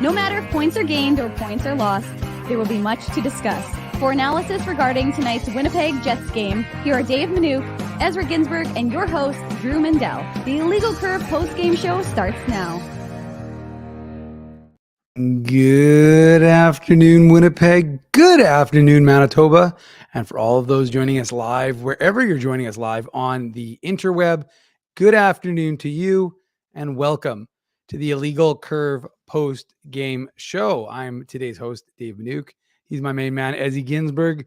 No matter if points are gained or points are lost, there will be much to discuss. For analysis regarding tonight's Winnipeg Jets game, here are Dave Manouk, Ezra Ginsburg, and your host, Drew Mandel. The Illegal Curve post-game show starts now. Good afternoon, Winnipeg. Good afternoon, Manitoba. And for all of those joining us live, wherever you're joining us live on the interweb, good afternoon to you and welcome to the Illegal Curve post-game show. I'm today's host, Dave Manouk. He's my main man, Ezzy Ginsburg.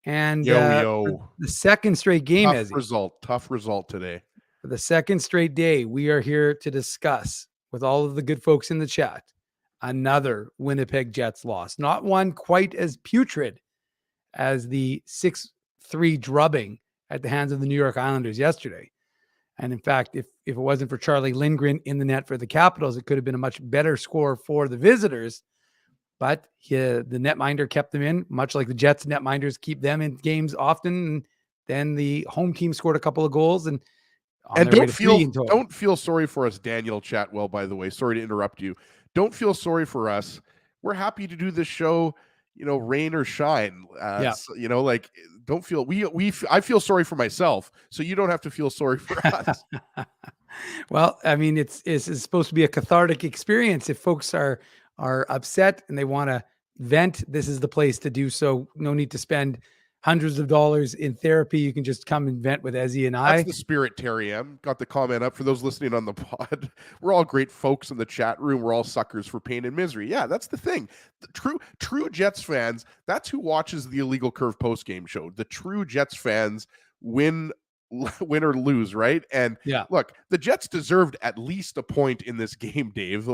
And Yo. the second straight game, Tough result today. For the second straight day, we are here to discuss with all of the good folks in the chat another Winnipeg Jets loss. Not one quite as putrid as the 6-3 drubbing at the hands of the New York Islanders yesterday. And in fact, if it wasn't for Charlie Lindgren in the net for the Capitals, it could have been a much better score for the visitors. But the netminder kept them in, much like the Jets netminders keep them in games often. And then the home team scored a couple of goals. And don't feel sorry for us, Daniel Chatwell, by the way. Sorry to interrupt you. Don't feel sorry for us. We're happy to do this show, rain or shine. So, don't feel I feel sorry for myself, so you don't have to feel sorry for us. Well, I mean, it's supposed to be a cathartic experience. If folks are upset and they want to vent, this is the place to do so. No need to spend hundreds of dollars in therapy. You can just come and vent with Ezzy and I. That's the spirit, Terry M. Got the comment up for those listening on the pod. We're all great folks in the chat room. We're all suckers for pain and misery. Yeah, that's the thing. The true Jets fans, that's who watches the Illegal Curve post-game show. The true Jets fans win or lose, right? And look, the Jets deserved at least a point in this game, Dave.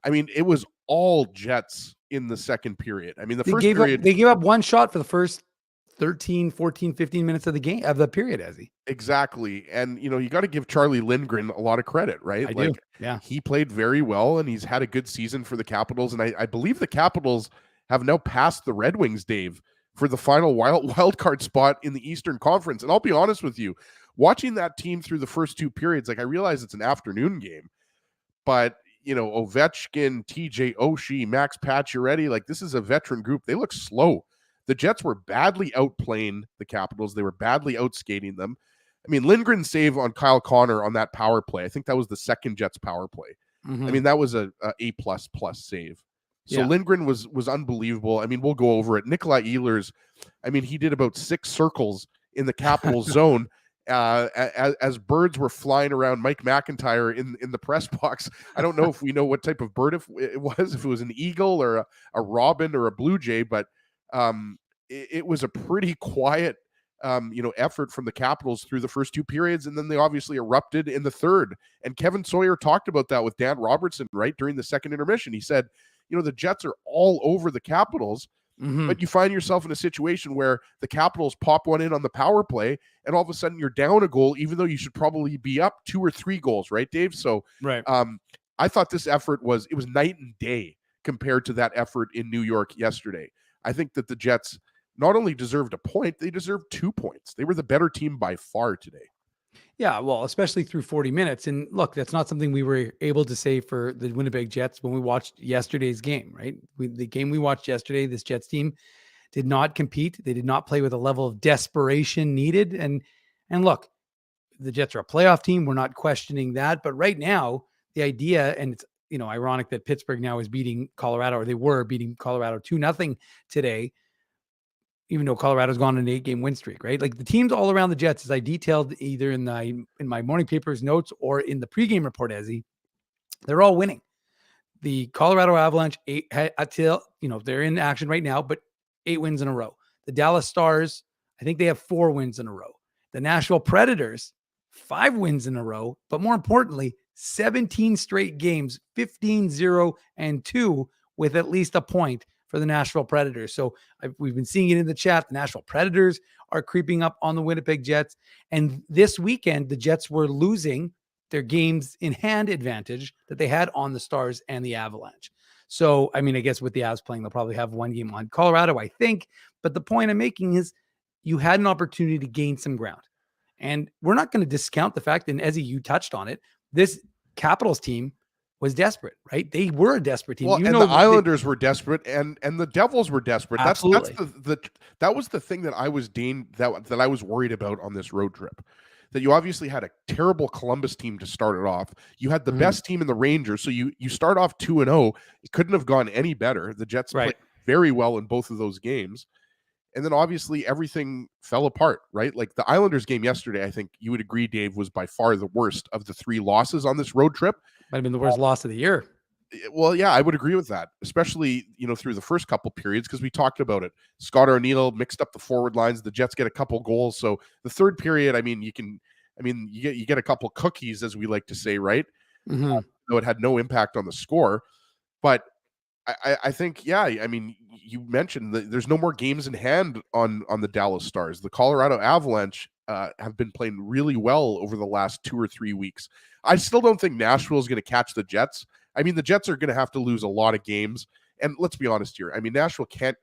It was all Jets in the second period. I mean, first period, they gave up one shot for the first 13, 14, 15 minutes of the game, of the period, Ezzy. Exactly. And, you got to give Charlie Lindgren a lot of credit, right? I do. Yeah. He played very well and he's had a good season for the Capitals. And I believe the Capitals have now passed the Red Wings, Dave, for the final wild card spot in the Eastern Conference. And I'll be honest with you, watching that team through the first two periods, I realize it's an afternoon game, but Ovechkin, TJ Oshie, Max Pacioretty, this is a veteran group. They look slow. The Jets were badly outplaying the Capitals. They were badly outskating them. I mean, Lindgren's save on Kyle Connor on that power play, I think that was the second Jets power play. Mm-hmm. I mean, that was a A++ save. So Lindgren was unbelievable. I mean, we'll go over it. Nikolai Ehlers, he did about 6 circles in the Capitals zone as birds were flying around Mike McIntyre in the press box. I don't know if we know what type of bird it was, if it was an eagle or a robin or a blue jay, but it was a pretty quiet, effort from the Capitals through the first two periods, and then they obviously erupted in the third. And Kevin Sawyer talked about that with Dan Robertson, right, during the second intermission. He said, the Jets are all over the Capitals, but you find yourself in a situation where the Capitals pop one in on the power play, and all of a sudden you're down a goal, even though you should probably be up 2 or 3 goals, right, Dave? So right. I thought this effort was night and day compared to that effort in New York yesterday. I think that the Jets not only deserved a point, they deserved 2 points. They were the better team by far today. Yeah, well, especially through 40 minutes. And look, that's not something we were able to say for the Winnipeg Jets when we watched yesterday's game, right? The game we watched yesterday, this Jets team did not compete. They did not play with a level of desperation needed. And look, the Jets are a playoff team. We're not questioning that. But right now, the idea, and it's ironic that Pittsburgh now is beating Colorado, or they were beating Colorado 2-0 today, even though Colorado's gone on an 8-game win streak, right? The teams all around the Jets, as I detailed either in my morning papers notes or in the pregame report, Ezzy, they're all winning. The Colorado Avalanche, they're in action right now, but 8 wins in a row. The Dallas Stars, I think they have 4 wins in a row. The Nashville Predators, 5 wins in a row, but more importantly, 17 straight games, 15-0-2 with at least a point for the Nashville Predators. So we've been seeing it in the chat. The Nashville Predators are creeping up on the Winnipeg Jets. And this weekend, the Jets were losing their games in hand advantage that they had on the Stars and the Avalanche. So, I guess with the Avs playing, they'll probably have 1 game on Colorado, I think. But the point I'm making is you had an opportunity to gain some ground. And we're not going to discount the fact, and Ezzy, you touched on it, this Capitals team was desperate, right? They were a desperate team. Well, you and know, the Islanders were desperate, and the Devils were desperate. Absolutely. That was the thing that I was that I was worried about on this road trip. That you obviously had a terrible Columbus team to start it off. You had the best team in the Rangers, so you start off 2-0. It couldn't have gone any better. The Jets played very well in both of those games. And then obviously everything fell apart, right? Like the Islanders game yesterday, I think you would agree, Dave, was by far the worst of the 3 losses on this road trip. Might have been the worst loss of the year. Well, yeah, I would agree with that, especially, through the first couple periods, because we talked about it. Scott Arniel mixed up the forward lines. The Jets get a couple goals. So the third period, you get a couple cookies, as we like to say, right? Though it had no impact on the score. But I think, you mentioned that there's no more games in hand on the Dallas Stars. The Colorado Avalanche have been playing really well over the last 2 or 3 weeks. I still don't think Nashville is going to catch the Jets. I mean, the Jets are going to have to lose a lot of games. And let's be honest here. I mean, Nashville can't.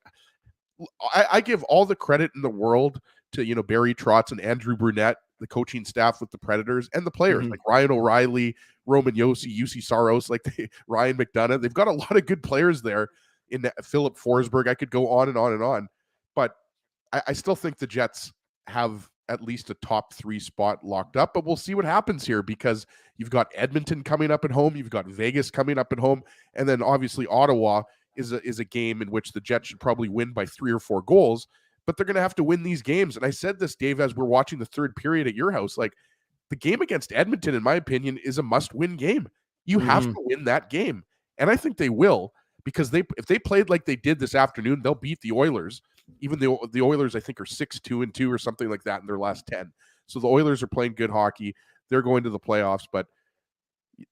I give all the credit in the world to, Barry Trotz and Andrew Brunette, the coaching staff with the Predators, and the players like Ryan O'Reilly, Roman Josi, UC Saros, Ryan McDonough. They've got a lot of good players there in Philip Forsberg. I could go on and on and on. But I still think the Jets have at least a top 3 spot locked up, but we'll see what happens here, because you've got Edmonton coming up at home, you've got Vegas coming up at home, and then obviously Ottawa is a game in which the Jets should probably win by 3 or 4 goals, but they're going to have to win these games. And I said this, Dave, as we're watching the third period at your house, the game against Edmonton, in my opinion, is a must-win game. You have to win that game, and I think they will, because if they played like they did this afternoon, they'll beat the Oilers. Even the Oilers, I think, are 6-2-2 or something like that in their last 10. So the Oilers are playing good hockey. They're going to the playoffs, but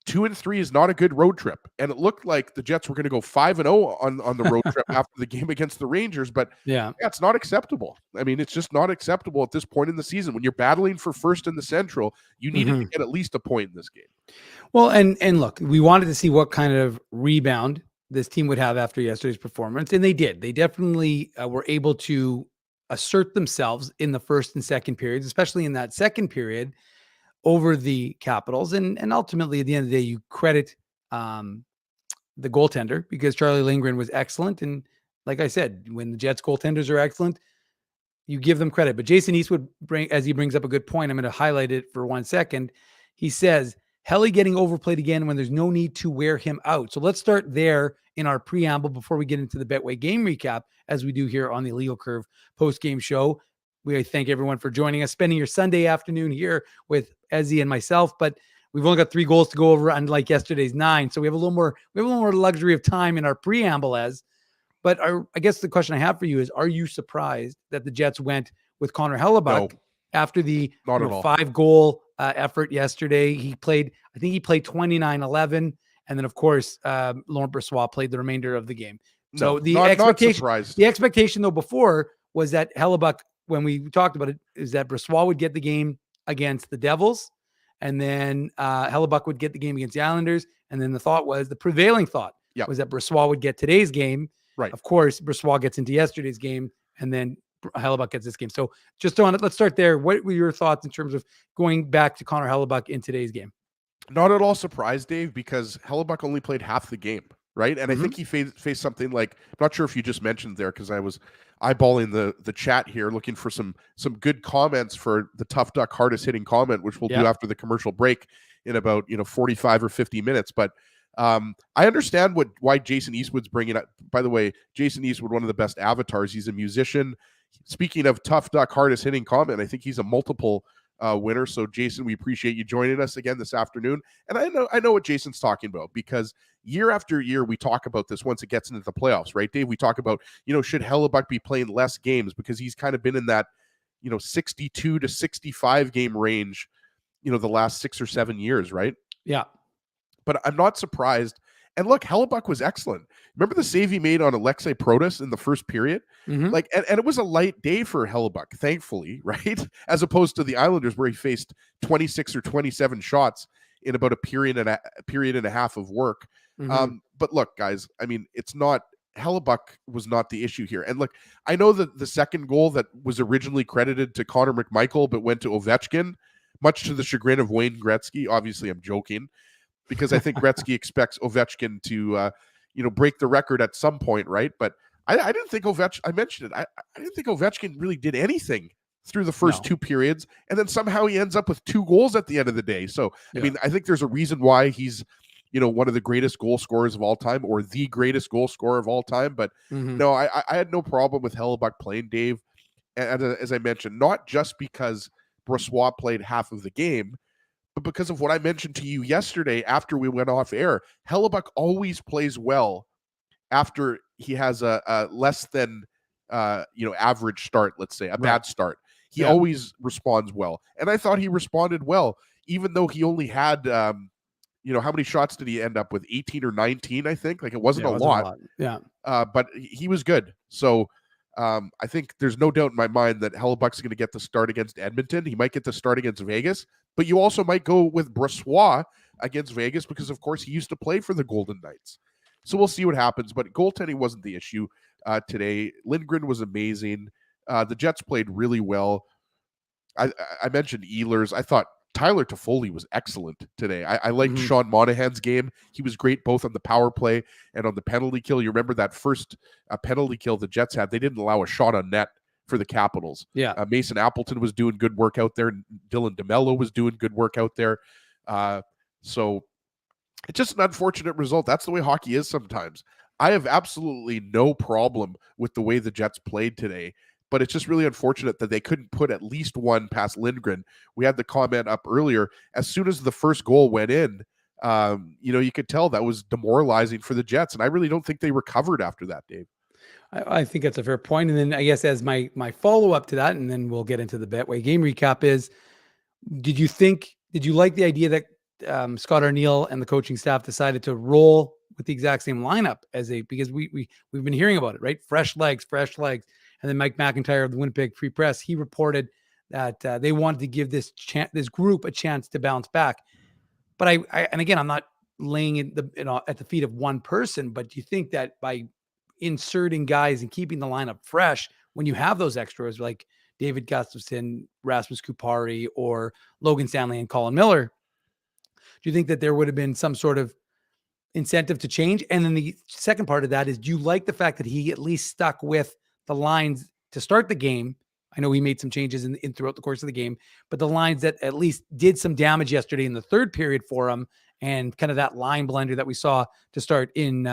2-3 is not a good road trip. And it looked like the Jets were going to go 5-0 on the road trip after the game against the Rangers, but it's not acceptable. I mean, it's just not acceptable at this point in the season. When you're battling for first in the Central, you needed to get at least a point in this game. Well, and look, we wanted to see what kind of rebound this team would have after yesterday's performance, and they did. They definitely were able to assert themselves in the first and second periods, especially in that second period over the Capitals. And ultimately, at the end of the day, you credit the goaltender, because Charlie Lindgren was excellent. And like I said, when the Jets goaltenders are excellent, you give them credit. But Jason Eastwood, as he brings up a good point, I'm going to highlight it for 1 second. He says, Helly getting overplayed again when there's no need to wear him out. So let's start there in our preamble before we get into the Betway game recap, as we do here on the Illegal Curve post-game show. We thank everyone for joining us, spending your Sunday afternoon here with Ezzy and myself. But we've only got 3 goals to go over, unlike yesterday's 9. So we have a little more luxury of time in our preamble. But I guess the question I have for you is: are you surprised that the Jets went with Connor Hellebuck after the 5-goal effort yesterday? I think he played 29-11. And then, of course, Laurent Brossoit played the remainder of the game. So not surprised. The expectation, though, before was that Hellebuck, when we talked about it, is that Brossoit would get the game against the Devils, and then Hellebuck would get the game against the Islanders. And then the prevailing thought was that Brossoit would get today's game. Right. Of course, Brossoit gets into yesterday's game, and then Hellebuck gets this game. So just on it, let's start there. What were your thoughts in terms of going back to Connor Hellebuck in today's game? Not at all surprised, Dave, because Hellebuck only played half the game, right? And I think he faced something like, I'm not sure if you just mentioned there, because I was eyeballing the chat here, looking for some good comments for the Tough Duck hardest hitting comment, which we'll do after the commercial break in about 45 or 50 minutes. But I understand why Jason Eastwood's bringing up. By the way, Jason Eastwood, one of the best avatars. He's a musician. Speaking of Tough Duck hardest hitting comment, I think he's a multiple winner. So Jason, we appreciate you joining us again this afternoon. And I know what Jason's talking about, because year after year we talk about this once it gets into the playoffs, right, Dave? We talk about, should Hellebuck be playing less games, because he's kind of been in that 62 to 65 game range the last 6 or 7 years, right? Yeah. But I'm not surprised. And look, Hellebuck was excellent. Remember the save he made on Alexei Protas in the first period? And it was a light day for Hellebuck, thankfully, right? As opposed to the Islanders, where he faced 26 or 27 shots in about a period and a half of work. But look, guys, I mean, Hellebuck was not the issue here. And look, I know that the second goal that was originally credited to Connor McMichael but went to Ovechkin, much to the chagrin of Wayne Gretzky. Obviously, I'm joking. because I think Gretzky expects Ovechkin to, break the record at some point, right? But I didn't think I mentioned it. I didn't think Ovechkin really did anything through the first two periods, and then somehow he ends up with 2 goals at the end of the day. So, I mean, I think there's a reason why he's, one of the greatest goal scorers of all time, or the greatest goal scorer of all time. But no, I had no problem with Hellebuck playing, Dave. And as I mentioned, not just because Brossoit played half of the game, but because of what I mentioned to you yesterday after we went off air. Hellebuck always plays well after he has a less than average start, let's say, a bad start. He always responds well. And I thought he responded well, even though he only had how many shots did he end up with? 18 or 19, I think. Like, it wasn't a lot. Yeah. But he was good. So I think there's no doubt in my mind that Hellebuck's going to get the start against Edmonton. He might get the start against Vegas, but you also might go with Brossoit against Vegas because, of course, he used to play for the Golden Knights. So we'll see what happens. But goaltending wasn't the issue today. Lindgren was amazing. The Jets played really well. I mentioned Ehlers. I thought Tyler Toffoli was excellent today. I liked Sean Monahan's game. He was great both on the power play and on the penalty kill. You remember that first penalty kill the Jets had? They didn't allow a shot on net for the Capitals. Yeah. Mason Appleton was doing good work out there. Dylan DeMello was doing good work out there. So it's just an unfortunate result. That's the way hockey is sometimes. I have absolutely no problem with the way the Jets played today, but it's just really unfortunate that they couldn't put at least one past Lindgren. We had the comment up earlier. As soon as the first goal went in, you could tell that was demoralizing for the Jets, and I really don't think they recovered after that, Dave. I think that's a fair point. And then I guess as my follow-up to that, and then we'll get into the Betway game recap, is did you like the idea that Scott Arniel and the coaching staff decided to roll with the exact same lineup because we've been hearing about it, right? Fresh legs. And then Mike McIntyre of the Winnipeg Free Press, he reported that they wanted to give this group a chance to bounce back. But and again, I'm not laying it at the feet of one person, but do you think that by inserting guys and keeping the lineup fresh, when you have those extras like David Gustafsson, Rasmus Kupari, or Logan Stanley and Colin Miller, do you think that there would have been some sort of incentive to change? And then the second part of that is, do you like the fact that he at least stuck with the lines to start the game? I know he made some changes in throughout the course of the game, but the lines that at least did some damage yesterday in the third period for him, and kind of that line blender that we saw to start in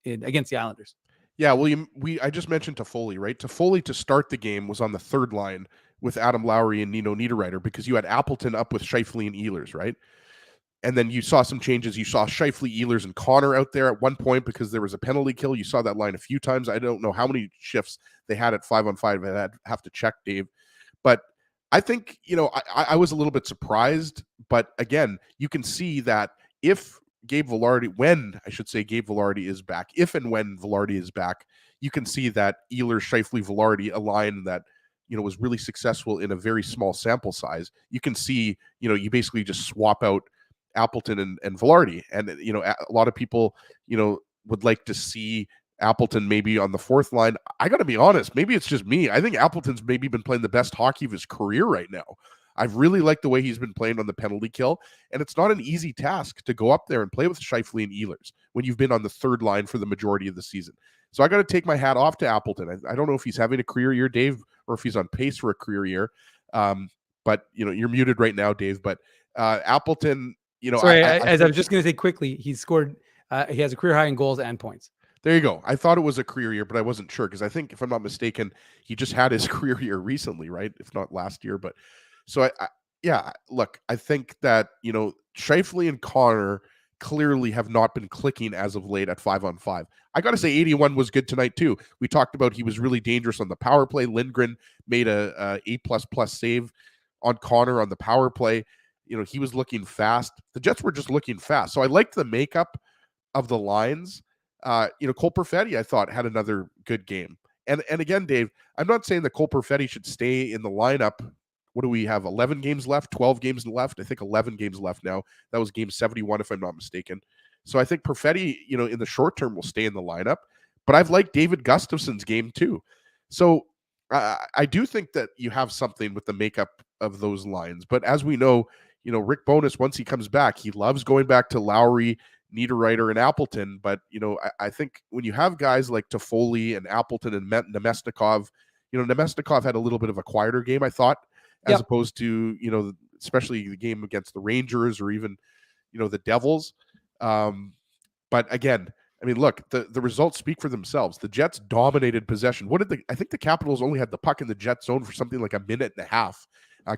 against the Islanders. Yeah, well, I just mentioned Toffoli, right? Toffoli to start the game was on the third line with Adam Lowry and Nino Niederreiter because you had Appleton up with Scheifele and Ehlers, right? And then you saw some changes. You saw Scheifele, Ehlers, and Connor out there at one point because there was a penalty kill. You saw that line a few times. I don't know how many shifts they had at 5-on-5. I'd have to check, Dave. But I think, I was a little bit surprised. But again, you can see that when Gabe Vilardi is back, if and when Vilardi is back, you can see that Ehlers, Scheifele, Vilardi, a line that was really successful in a very small sample size. You can see, you basically just swap out Appleton and Vilardi. And, a lot of people, would like to see Appleton maybe on the fourth line. I got to be honest, maybe it's just me. I think Appleton's maybe been playing the best hockey of his career right now. I've really liked the way he's been playing on the penalty kill. And it's not an easy task to go up there and play with Scheifele and Ehlers when you've been on the third line for the majority of the season. So I got to take my hat off to Appleton. I don't know if he's having a career year, Dave, or if he's on pace for a career year. But, you're muted right now, Dave. But Appleton, Sorry, I was just going to say quickly, he's scored, he has a career high in goals and points. There you go. I thought it was a career year, but I wasn't sure because I think, if I'm not mistaken, he just had his career year recently, right? If not last year. But so, look, I think that, Scheifele and Connor clearly have not been clicking as of late at 5-on-5. I got to say 81 was good tonight too. We talked about he was really dangerous on the power play. Lindgren made a A++ save on Connor on the power play. He was looking fast. The Jets were just looking fast. So I liked the makeup of the lines. Cole Perfetti, I thought, had another good game. And again, Dave, I'm not saying that Cole Perfetti should stay in the lineup. What do we have? 11 games left, 12 games left. I think 11 games left now. That was game 71, if I'm not mistaken. So I think Perfetti, in the short term will stay in the lineup. But I've liked David Gustafsson's game too. So I do think that you have something with the makeup of those lines. But as we know, Rick Bowness, once he comes back, he loves going back to Lowry, Niederreiter, and Appleton. But, I think when you have guys like Toffoli and Appleton and Nemesnikov, Nemesnikov had a little bit of a quieter game, I thought, as opposed to, especially the game against the Rangers or even, the Devils. But again, I mean, look, the results speak for themselves. The Jets dominated possession. I think the Capitals only had the puck in the Jet zone for something like a minute and a half.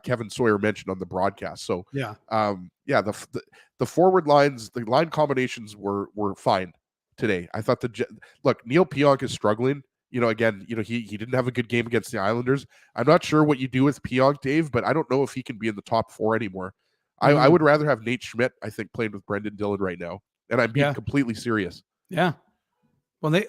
Kevin Sawyer mentioned on the broadcast. So the forward lines, the line combinations were fine today. I thought look, Neil Pionk is struggling. Again, he didn't have a good game against the Islanders. I'm not sure what you do with Pionk, Dave, but I don't know if he can be in the top 4 anymore. I would rather have Nate Schmidt, I think, playing with Brendan Dillon right now. And I'm being completely serious. Yeah. Well, Nate,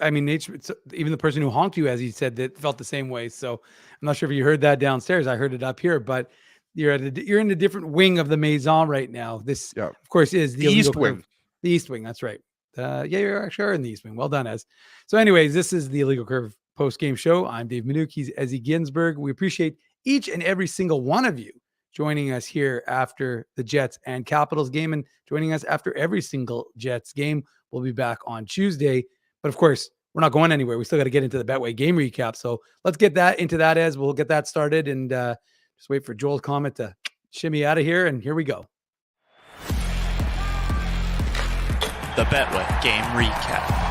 even the person who honked you, as he said, that felt the same way. So I'm not sure if you heard that downstairs. I heard it up here, but you're in a different wing of the Maison right now. This, of course, is the East Wing. The East Wing. That's right. You're actually in the East Wing. Well done, Ez. So anyways, this is the Illegal Curve post-game show. I'm Dave Minuk. He's Ezzy Ginsburg. We appreciate each and every single one of you joining us here after the Jets and Capitals game and joining us after every single Jets game. We'll be back on Tuesday. But of course, we're not going anywhere. We still got to get into the Betway game recap. So let's get into that as we'll get that started and just wait for Joel's comment to shimmy out of here. And here we go. The Betway game recap.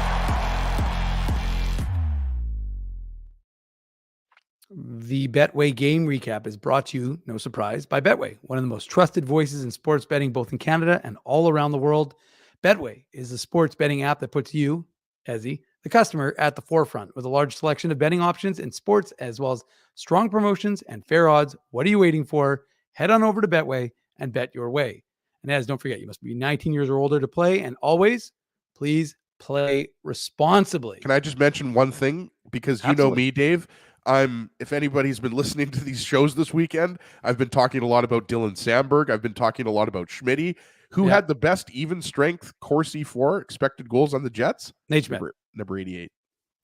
The Betway game recap is brought to you, no surprise, by Betway, one of the most trusted voices in sports betting, both in Canada and all around the world. Betway is the sports betting app that puts you, Ezzy, the customer, at the forefront with a large selection of betting options in sports, as well as strong promotions and fair odds. What are you waiting for? Head on over to Betway and bet your way. And as don't forget, you must be 19 years or older to play. And always, please play responsibly. Can I just mention one thing? Because you know me, Dave. If anybody's been listening to these shows this weekend, I've been talking a lot about Dylan Sandberg. I've been talking a lot about Schmitty. Who had the best even strength Corsi for expected goals on the Jets? Nate Schmidt. Number 88.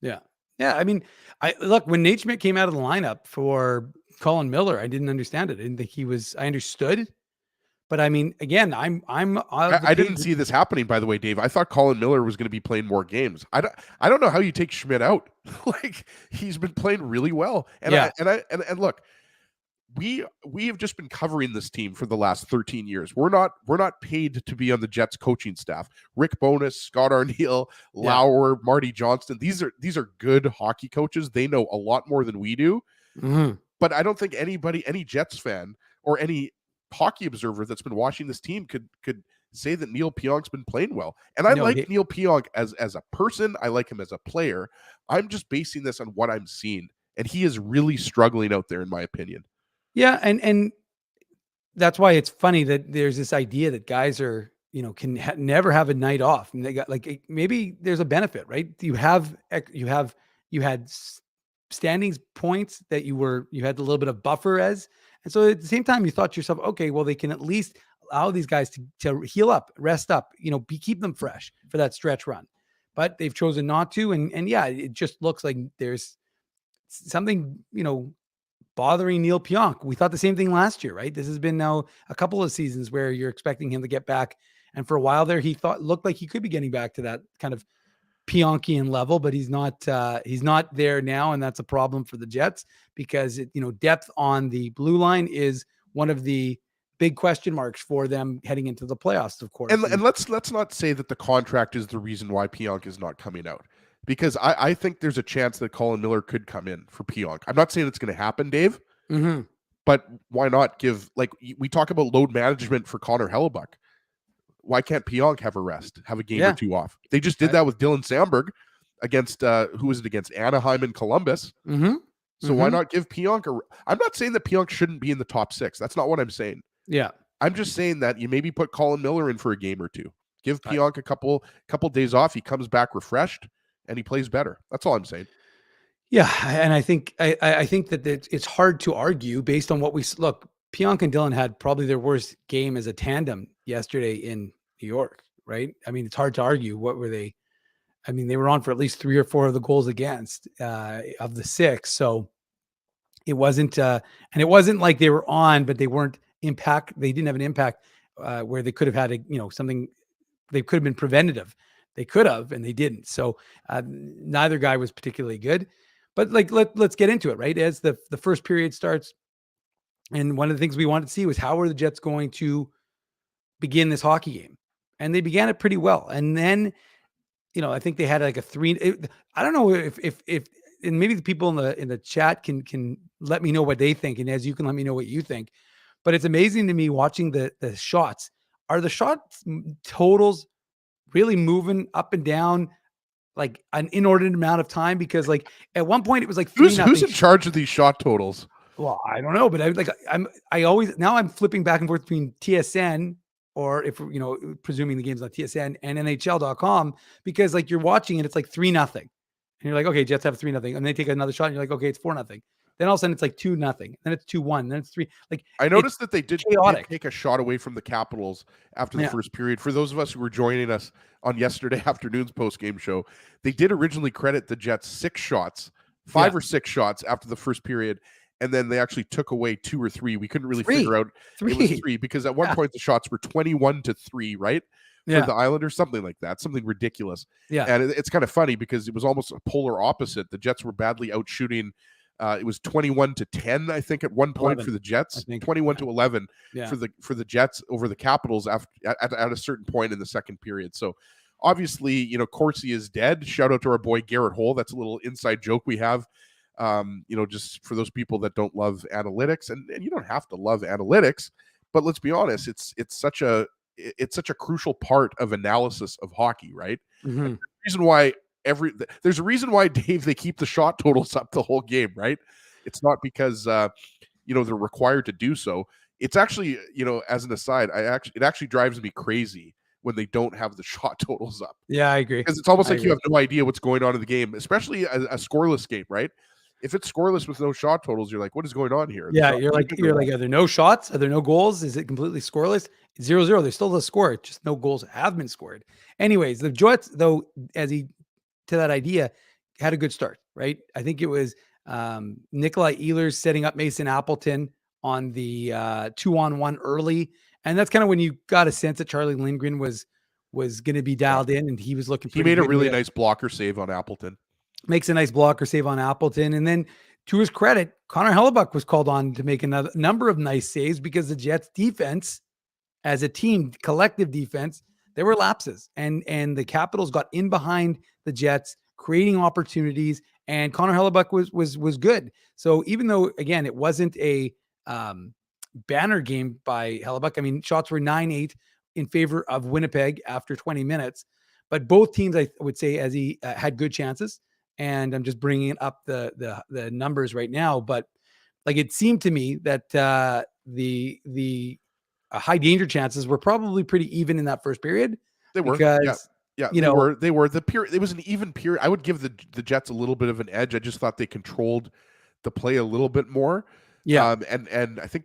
Yeah. Yeah. I mean, when Nate Schmidt came out of the lineup for Colin Miller, I didn't understand it. I didn't think I understood. But I mean, again, I didn't see this happening, by the way, Dave. I thought Colin Miller was going to be playing more games. I don't know how you take Schmidt out. Like, he's been playing really well. And look, we have just been covering this team for the last 13 years. We're not paid to be on the Jets coaching staff. Rick Bowness, Scott Arniel, Lauer, Marty Johnston. These are good hockey coaches. They know a lot more than we do. Mm-hmm. But I don't think any Jets fan or any hockey observer that's been watching this team could say that Neil Pionk's been playing well. And I like Neil Pionk as a person. I like him as a player. I'm just basing this on what I'm seeing. And he is really struggling out there, in my opinion. Yeah. And that's why it's funny that there's this idea that guys are, can never have a night off. And they got maybe there's a benefit, right? You had standings points that you had a little bit of buffer as. And so at the same time, you thought to yourself, okay, well, they can at least allow these guys to heal up, rest up, keep them fresh for that stretch run. But they've chosen not to. And yeah, it just looks like there's something, bothering Neil Pionk. We thought the same thing last year, right? This has been now a couple of seasons where you're expecting him to get back. And for a while there, looked like he could be getting back to that kind of Pionkian level, but he's not there now. And that's a problem for the Jets because depth on the blue line is one of the big question marks for them heading into the playoffs, of course. And let's not say that the contract is the reason why Pionk is not coming out, because I think there's a chance that Colin Miller could come in for Pionk. I'm not saying it's going to happen, Dave, but why not we talk about load management for Connor Hellebuck. Why can't Pionk have a rest, have a game or two off? They just did that with Dylan Sandberg against, who was it against? Anaheim and Columbus. So why not give Pionk I'm not saying that Pionk shouldn't be in the top 6. That's not what I'm saying. Yeah. I'm just saying that you maybe put Colin Miller in for a game or two. Give Pionk a couple days off. He comes back refreshed and he plays better. That's all I'm saying. Yeah. And I think that it's hard to argue based on what look, Pionk and Dylan had probably their worst game as a tandem yesterday in New York, right? I mean, it's hard to argue. What were they? I mean, they were on for at least 3 or 4 of the goals against of the 6. So it wasn't, and it wasn't like they were on, but they weren't they didn't have an impact where they could have had something. They could have been preventative. They could have, and they didn't. So neither guy was particularly good. But like let's get into it, right? As the first period starts, and one of the things we wanted to see was how are the Jets going to begin this hockey game, and they began it pretty well. And then, I think they had like a 3. I don't know if and maybe the people in the chat can let me know what they think, and as you can let me know what you think. But it's amazing to me watching the shots. Are the shot totals really moving up and down like an inordinate amount of time? Because like at one point it was like who's in charge of these shot totals? Well, I don't know, but I'm flipping back and forth between TSN, or if presuming the game's on TSN, and NHL.com, because like you're watching it, it's like 3-0, and you're like, okay, Jets have 3-0, and they take another shot, and you're like, okay, it's 4-0. Then all of a sudden it's like 2-0, then it's 2-1, then it's 3. Like I noticed that they did take a shot away from the Capitals after the first period. For those of us who were joining us on yesterday afternoon's post-game show, they did originally credit the Jets 6 shots, 5 or 6 shots after the first period. And then they actually took away 2 or 3. We couldn't really figure out. 3. It was 3 because at one point the shots were 21-3, right? For the Islanders, something like that, something ridiculous. Yeah. And it's kind of funny because it was almost a polar opposite. The Jets were badly out shooting. It was 21-10, I think, at one point 11, for the Jets. 21-11 for the Jets over the Capitals at a certain point in the second period. So obviously, Corsi is dead. Shout out to our boy Garrett Hole. That's a little inside joke we have. Just for those people that don't love analytics, and you don't have to love analytics, but let's be honest, it's such a crucial part of analysis of hockey, right? Mm-hmm. There's a reason why, Dave, they keep the shot totals up the whole game, right? It's not because they're required to do so. It's actually, as an aside, it actually drives me crazy when they don't have the shot totals up. Yeah, I agree. Because it's almost like you have no idea what's going on in the game, especially a scoreless game, right? If it's scoreless with no shot totals, you're like, what is going on here? Yeah, you're like, are there no shots? Are there no goals? Is it completely scoreless? 0-0. There's still a score, just no goals have been scored. Anyways, the Jets, though, to that idea, had a good start, right? I think it was Nikolai Ehlers setting up Mason Appleton on the 2-on-1 early. And that's kind of when you got a sense that Charlie Lindgren was going to be dialed in, and he was looking. He made a really nice blocker save on Appleton. Makes a nice blocker save on Appleton. And then to his credit, Connor Hellebuck was called on to make another number of nice saves because the Jets defense as a team, collective defense, there were lapses, and the Capitals got in behind the Jets, creating opportunities, and Connor Hellebuck was good. So even though, again, it wasn't a banner game by Hellebuck, I mean, shots were 9-8 in favor of Winnipeg after 20 minutes, but both teams, I would say, as he had good chances. And I'm just bringing up the numbers right now, but like it seemed to me that the high danger chances were probably pretty even in that first period. They were, because, they were the period. It was an even period. I would give the Jets a little bit of an edge. I just thought they controlled the play a little bit more. Yeah, and I think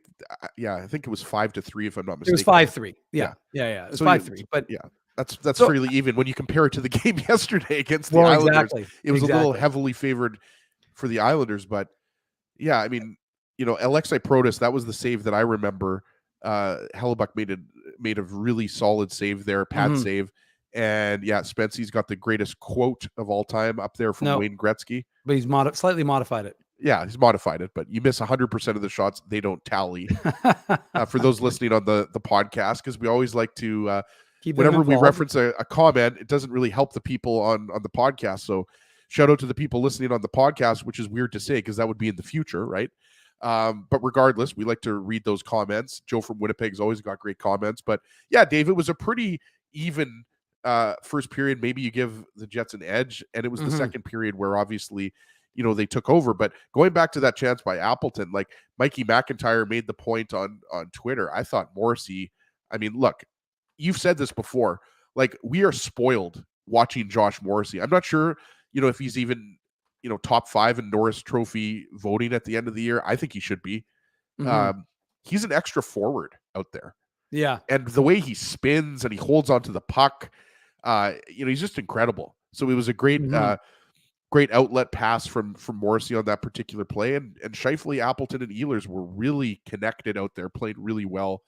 it was 5-3 if I'm not mistaken. It was 5-3. Yeah. It was 5-3. But yeah. That's fairly even when you compare it to the game yesterday against the Islanders. Exactly. It was a little heavily favored for the Islanders, but yeah, I mean, Alexei Protas, that was the save that I remember. Hellebuck made a really solid save there, pad save, and yeah, Spency's got the greatest quote of all time up there from Wayne Gretzky. But he's slightly modified it. Yeah, he's modified it, but you miss 100% of the shots; they don't tally. For those listening on the podcast, because we always like to. Whenever we reference a comment, it doesn't really help the people on the podcast. So shout out to the people listening on the podcast, which is weird to say because that would be in the future, right? But regardless, we like to read those comments. Joe from Winnipeg's always got great comments. But yeah, Dave, it was a pretty even first period. Maybe you give the Jets an edge. And it was the second period where obviously, they took over. But going back to that chance by Appleton, like Mikey McIntyre made the point on Twitter. I thought Morrissey, I mean, look, you've said this before, like we are spoiled watching Josh Morrissey. I'm not sure, if he's even, top 5 in Norris Trophy voting at the end of the year. I think he should be. He's an extra forward out there. Yeah. And the way he spins and he holds onto the puck, he's just incredible. So it was a great, great outlet pass from Morrissey on that particular play. And Scheifele, Appleton, and Ehlers were really connected out there, played really well.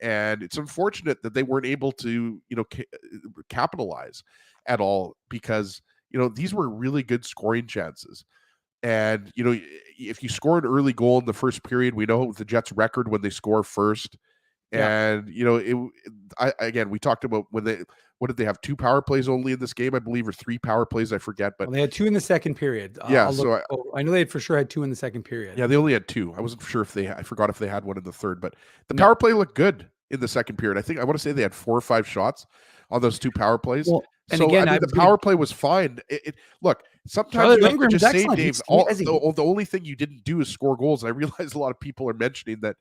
And it's unfortunate that they weren't able to, capitalize at all, because, these were really good scoring chances. And, if you score an early goal in the first period, we know the Jets' record when they score first. Yeah. And, again, we talked about what did they have? 2 power plays only in this game, I believe, or 3 power plays, I forget. But Well, they had 2 in the second period. Yeah, I know they had for sure had 2 in the second period. Yeah, they only had 2. I wasn't sure I forgot if they had one in the third, but the No. power play looked good in the second period. I want to say they had 4 or 5 shots on those 2 power plays. Well, and so again, the power play was fine. Look, sometimes you have to just say, Dave, the only thing you didn't do is score goals. And I realize a lot of people are mentioning that,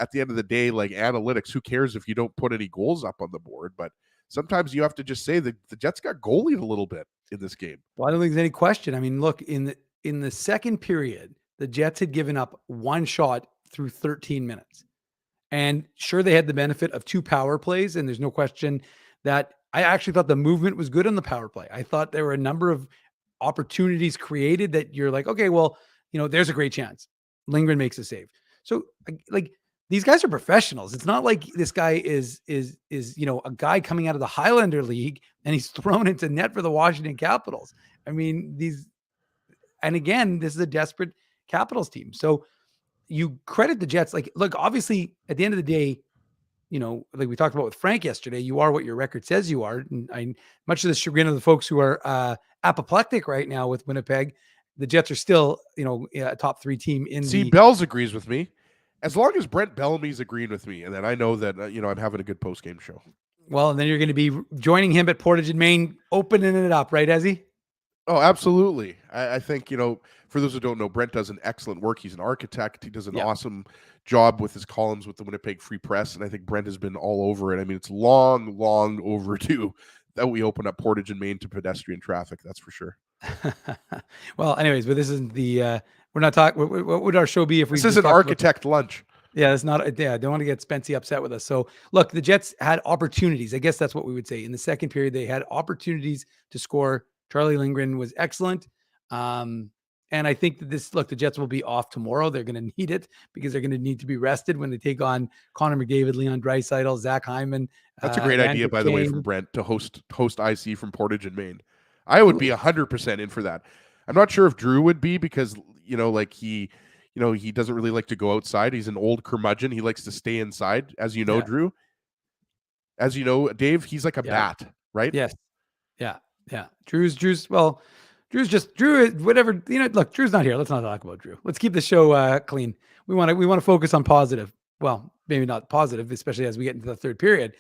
at the end of the day, like analytics, who cares if you don't put any goals up on the board? But sometimes you have to just say that the Jets got goalied a little bit in this game. Well, I don't think there's any question. I mean, look, in the second period, the Jets had given up 1 shot through 13 minutes. And sure, they had the benefit of 2 power plays, and there's no question that I actually thought the movement was good on the power play. I thought there were a number of opportunities created that you're like, okay, well, there's a great chance Lindgren makes a save. So like these guys are professionals. It's not like this guy is a guy coming out of the Highlander League and he's thrown into net for the Washington Capitals. I mean, and again, this is a desperate Capitals team. So you credit the Jets. Like, look, obviously at the end of the day, like we talked about with Frank yesterday, you are what your record says you are. And much to the chagrin of the folks who are apoplectic right now with Winnipeg, the Jets are still, a top 3 team in Bells agrees with me. As long as Brent Bellamy's agreeing with me, and then I know that, I'm having a good post-game show. Well, and then you're going to be joining him at Portage and Maine, opening it up, right, Ezzy? Oh, absolutely. I think, for those who don't know, Brent does an excellent work. He's an architect. He does an awesome job with his columns with the Winnipeg Free Press, and I think Brent has been all over it. I mean, it's long, long overdue that we open up Portage and Maine to pedestrian traffic. That's for sure. Well, anyways, but this isn't the we're not talking. What would our show be if we? This is an architect lunch. Yeah, it's not. Yeah, I don't want to get Spency upset with us. So look, the Jets had opportunities. I guess that's what we would say. In the second period, they had opportunities to score. Charlie Lindgren was excellent. And I think that the Jets will be off tomorrow. They're going to need it because they're going to need to be rested when they take on Connor McDavid, Leon Draisaitl, Zach Hyman. That's a great idea, by the way, from Brent to host IC from Portage and Maine. I would be 100% in for that. I'm not sure if Drew would be because, he doesn't really like to go outside. He's an old curmudgeon. He likes to stay inside, as you know, Drew. As you know, Dave, he's like a bat, right? Yes. Yeah. Drew's whatever, look, Drew's not here. Let's not talk about Drew. Let's keep the show clean. We want to focus on positive. Well, maybe not positive, especially as we get into the third period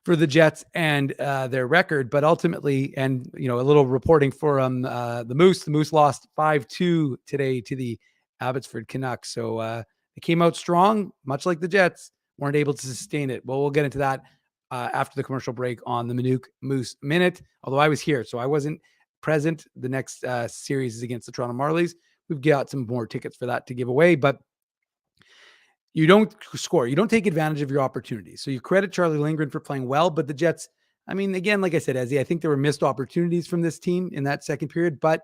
for the Jets and their record, but ultimately, and a little reporting for the Moose. The Moose lost 5-2 today to the Abbotsford Canucks. So they came out strong, much like the Jets, weren't able to sustain it. Well, we'll get into that after the commercial break on the Minuk Moose Minute. Although I was here, so I wasn't present. The next series is against the Toronto Marlies. We've got some more tickets for that to give away, but you don't score. You don't take advantage of your opportunities. So you credit Charlie Lindgren for playing well, but the Jets, I mean, again, like I said, Ezzy, I think there were missed opportunities from this team in that second period, but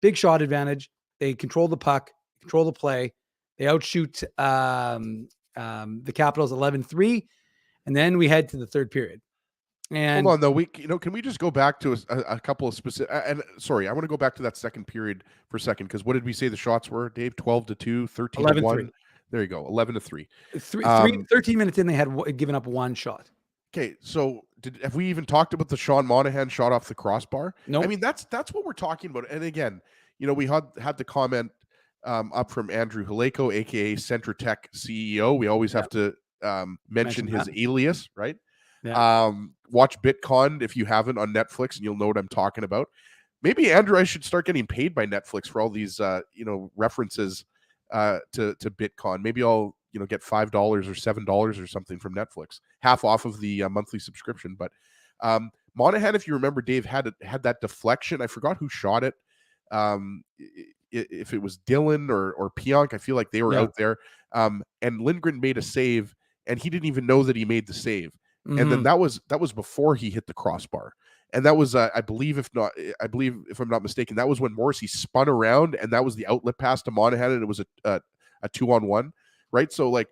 big shot advantage. They control the puck, control the play. They outshoot the Capitals 11-3, and then we head to the third period. And hold on, though. Can we just go back to a couple of specific? And sorry, I want to go back to that second period for a second because what did we say the shots were, Dave? 12-2, 13-1. There you go, 11-3. 13 minutes in, they had given up 1 shot. Okay, so have we even talked about the Sean Monahan shot off the crossbar? No, I mean that's what we're talking about. And again, we had the comment up from Andrew Haleko, aka Centra Tech CEO. We always have to mention his alias, right? Yeah. Watch BitCon if you haven't on Netflix, and you'll know what I'm talking about. Maybe Andrew, I should start getting paid by Netflix for all these references to BitCon. Maybe I'll get $5 or $7 or something from Netflix, half off of the monthly subscription. But Monahan, if you remember, Dave had that deflection. I forgot who shot it. If it was Dylan or Pionk, I feel like they were out there. And Lindgren made a save, and he didn't even know that he made the save. Mm-hmm. And then that was before he hit the crossbar. And that was, I believe, if I'm not mistaken, that was when Morrissey spun around, and that was the outlet pass to Monahan, and it was a 2-on-1, right? So, like,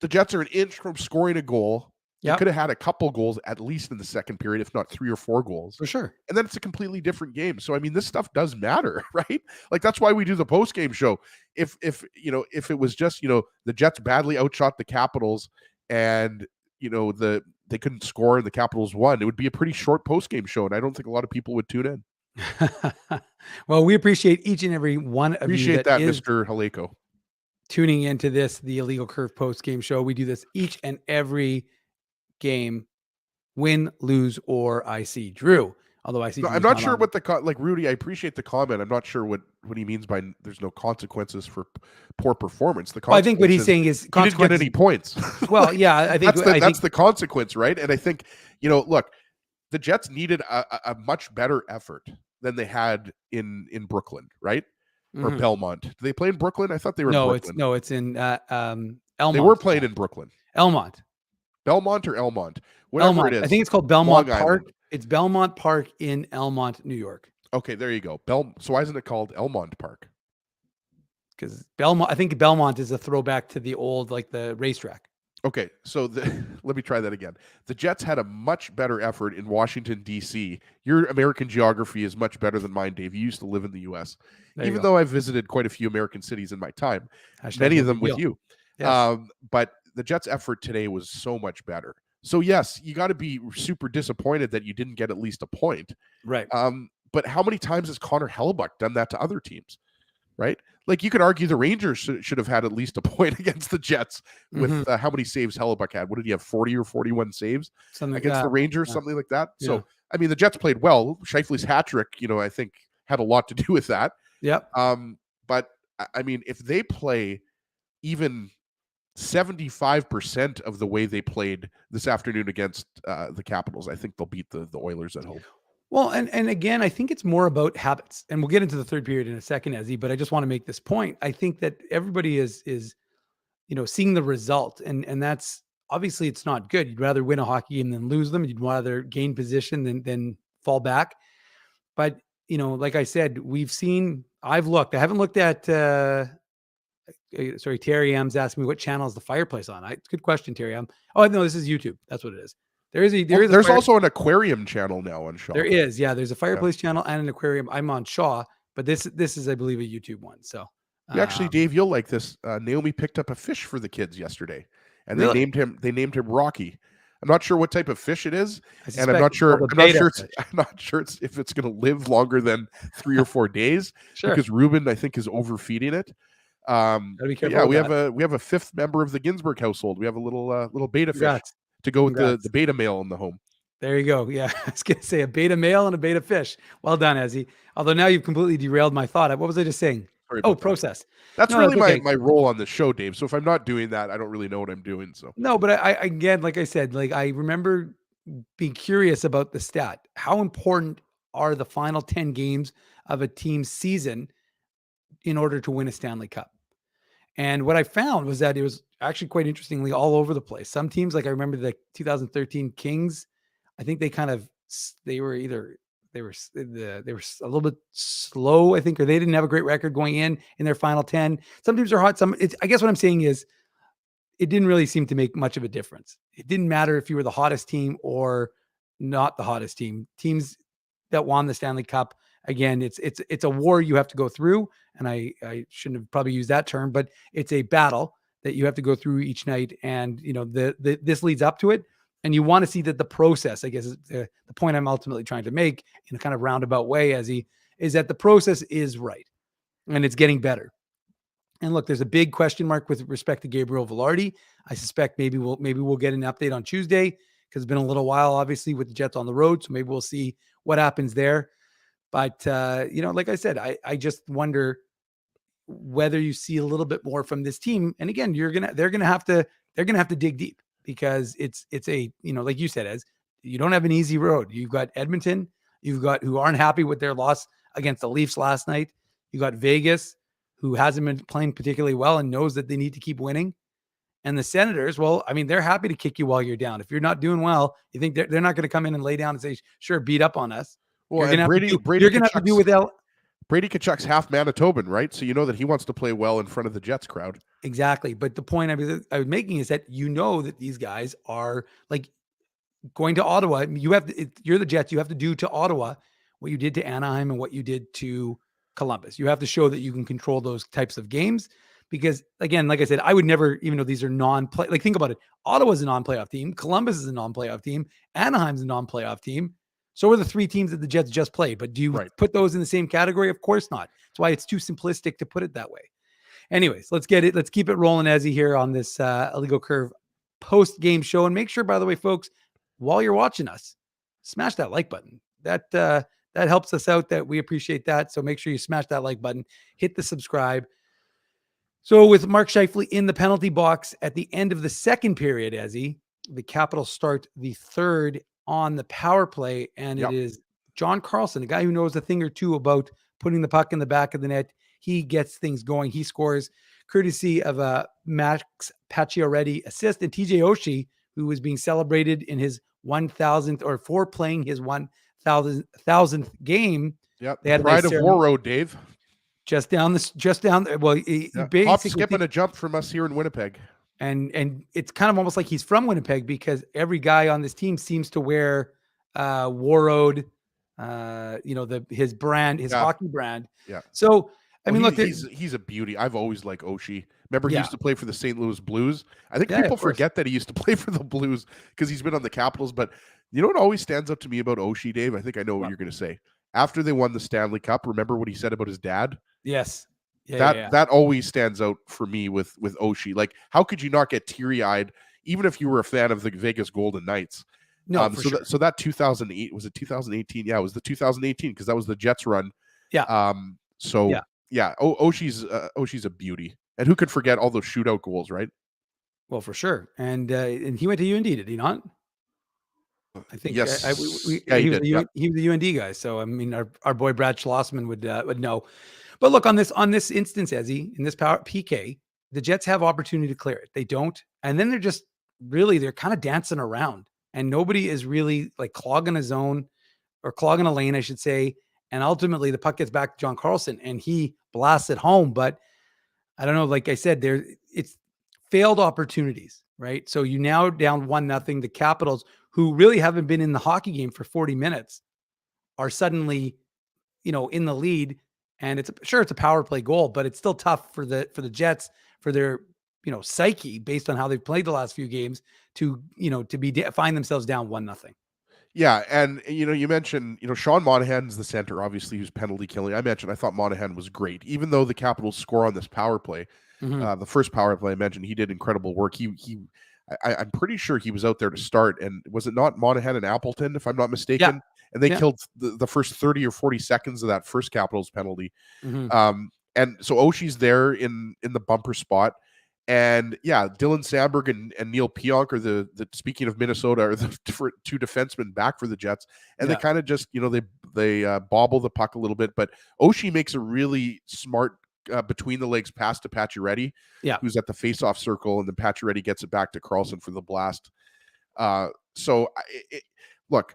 The Jets are an inch from scoring a goal. You Yep. could have had a couple goals at least in the second period, if not 3 or 4 goals. For sure. And then it's a completely different game. So I mean, this stuff does matter, right? Like that's why we do the post-game show. If it was just, the Jets badly outshot the Capitals and they couldn't score and the Capitals won, it would be a pretty short post-game show. And I don't think a lot of people would tune in. Well, we appreciate each and every one of you. Appreciate that, Mr. Haleko. Tuning into the Illegal Curve post-game show. We do this each and every game, win, lose, or IC. Drew, although I see, I'm not sure what Rudy, I appreciate the comment. I'm not sure what he means by there's no consequences for poor performance. I think what he's saying is he didn't get any points. Well, yeah, I think that's the consequence, right? And I think, look, the Jets needed a much better effort than they had in Brooklyn, right? Or Belmont. Do they play in Brooklyn? I thought they were in Brooklyn. It's in Elmont. They were playing in Brooklyn. Belmont or Elmont? Whatever Elmont. it is. I think it's called Belmont Long Park. Island. It's Belmont Park in Elmont, New York. Okay, there you go. So why isn't it called Elmont Park? Because I think Belmont is a throwback to the old, like the racetrack. Okay, so let me try that again. The Jets had a much better effort in Washington, D.C. Your American geography is much better than mine, Dave. You used to live in the U.S. Even though I've visited quite a few American cities in my time, many of them with you. Yes. But the Jets' effort today was so much better. So, yes, you got to be super disappointed that you didn't get at least a point. Right. But how many times has Connor Hellebuyck done that to other teams? Right? Like you could argue the Rangers should have had at least a point against the Jets with how many saves Hellebuyck had. What did he have? 40 or 41 saves against the Rangers, something like that. Yeah. So, I mean, the Jets played well. Scheifele's hat trick, I think had a lot to do with that. Yep. But I mean, if they play even 75% of the way they played this afternoon against the Capitals, I think they'll beat the Oilers at home. Well, and again, I think it's more about habits, and we'll get into the third period in a second, Ezzy, but I just want to make this point. I think that everybody is seeing the result, and that's obviously it's not good. You'd rather win a hockey game than lose them. You'd rather gain position than fall back. But like I said, I've looked. I haven't looked at. Sorry, Terry M's asked me what channel is the fireplace on. Good question, Terry M. Oh no, this is YouTube. That's what it is. There's also an aquarium channel now on Shaw. There is, yeah. There's a fireplace channel and an aquarium. I'm on Shaw, but this is, I believe, a YouTube one. So actually, Dave, you'll like this. Naomi picked up a fish for the kids yesterday, and really? they named him Rocky. I'm not sure what type of fish it is, and I'm not sure if it's going to live longer than 3 or 4 days. Sure. Because Ruben, I think, is overfeeding it. Be careful. Yeah, we have a fifth member of the Ginsburg household. We have a little beta fish to go with the beta male in the home. There you go. Yeah, I was going to say a beta male and a beta fish. Well done, Ezzy. Although now you've completely derailed my thought. What was I just saying? Process. That's really my role on the show, Dave. So if I'm not doing that, I don't really know what I'm doing. So no, but I again, like I said, like I remember being curious about the stat. How important are the final 10 games of a team's season in order to win a Stanley Cup? And what I found was that it was actually quite interestingly all over the place. Some teams, like I remember the 2013 Kings, I think they were a little bit slow, I think, or they didn't have a great record going in their final 10. Some teams are hot. I guess what I'm saying is it didn't really seem to make much of a difference. It didn't matter if you were the hottest team or not the hottest team. Teams that won the Stanley Cup, again, it's a war you have to go through. And I shouldn't have probably used that term, but it's a battle that you have to go through each night. And, this leads up to it. And you want to see that the process, I guess, is the point I'm ultimately trying to make in a kind of roundabout way, is that the process is right and it's getting better. And look, there's a big question mark with respect to Gabriel Velarde. I suspect maybe we'll get an update on Tuesday because it's been a little while, obviously, with the Jets on the road. So maybe we'll see what happens there. But, like I said, I just wonder whether you see a little bit more from this team. And again, they're going to have to dig deep because it's a, like you said, as you don't have an easy road. You've got Edmonton, who aren't happy with their loss against the Leafs last night. You got Vegas, who hasn't been playing particularly well and knows that they need to keep winning. And the Senators, well, I mean, they're happy to kick you while you're down. If you're not doing well, you think they're not going to come in and lay down and say, sure, beat up on us. Well, you're going to have to do with Brady Tkachuk's half Manitoban, right? So you know that he wants to play well in front of the Jets crowd. Exactly. But the point I was making is that that these guys are like going to Ottawa. You're the Jets. You have to do to Ottawa what you did to Anaheim and what you did to Columbus. You have to show that you can control those types of games because, again, like I said, I would never, even though these are non-play, like think about it. Ottawa's a non-playoff team. Columbus is a non-playoff team. Anaheim's a non-playoff team. So are the three teams that the Jets just played. But do you put those in the same category? Of course not. That's why it's too simplistic to put it that way. Anyways, let's keep it rolling, Ezzy, here on this Illegal Curve post-game show. And make sure, by the way, folks, while you're watching us, smash that like button. That helps us out. That we appreciate that. So make sure you smash that like button, hit the subscribe. So with Mark Scheifele in the penalty box at the end of the second period, Ezzy, the Capitals start the third on the power play, and it is John Carlson, a guy who knows a thing or two about putting the puck in the back of the net. He gets things going. He scores courtesy of a Max Pacioretty assist, and TJ Oshie, who was being celebrated in his 1,000th or for playing his 1,000th game. Yep. They had Pride of War Road, Dave. Just down. Well, basically hop, skip, and a jump from us here in Winnipeg. And it's kind of almost like he's from Winnipeg because every guy on this team seems to wear War Road, his brand, his hockey brand. Yeah. So I mean, look, he's a beauty. I've always liked Oshie. Remember, he used to play for the St. Louis Blues. I think people forget that he used to play for the Blues because he's been on the Capitals. But you know what always stands out to me about Oshie, Dave? I think I know what you're going to say. After they won the Stanley Cup, remember what he said about his dad? Yes. That always stands out for me with Oshie. Like, how could you not get teary-eyed, even if you were a fan of the Vegas Golden Knights? No, so that 2008, was it 2018? Yeah, it was the 2018 because that was the Jets run. Yeah. Oshie's a beauty. And who could forget all those shootout goals, right? Well, for sure. And he went to UND, did he not? I think yes. He was the UND guy. So I mean, our boy Brad Schlossman would know. But look, on this instance, Ezzy, in this power PK, the Jets have opportunity to clear it. They don't, and then they're kind of dancing around, and nobody is really like clogging a zone or clogging a lane, I should say. And ultimately, the puck gets back to John Carlson, and he blasts it home. But I don't know. Like I said, it's failed opportunities, right? So you now down 1-0. The Capitals, who really haven't been in the hockey game for 40 minutes, are suddenly, in the lead. And it's a power play goal, but it's still tough for the Jets, for their psyche based on how they've played the last few games to find themselves down 1-0. Yeah, and you mentioned Sean Monahan's the center, obviously, who's penalty killing. I thought Monahan was great, even though the Capitals score on this power play. The first power play I mentioned, he did incredible work. I'm pretty sure he was out there to start, and was it not Monahan and Appleton, if I'm not mistaken? Yeah. And they killed the first 30 or 40 seconds of that first Capitals penalty. And so Oshie's there in the bumper spot. And Dylan Sandberg and Neil Pionk are the speaking of Minnesota, are the two defensemen back for the Jets. And they kind of just, they bobble the puck a little bit. But Oshie makes a really smart between the legs pass to Pacioretty, who's at the face-off circle, and then Pacioretty gets it back to Carlson for the blast. Look,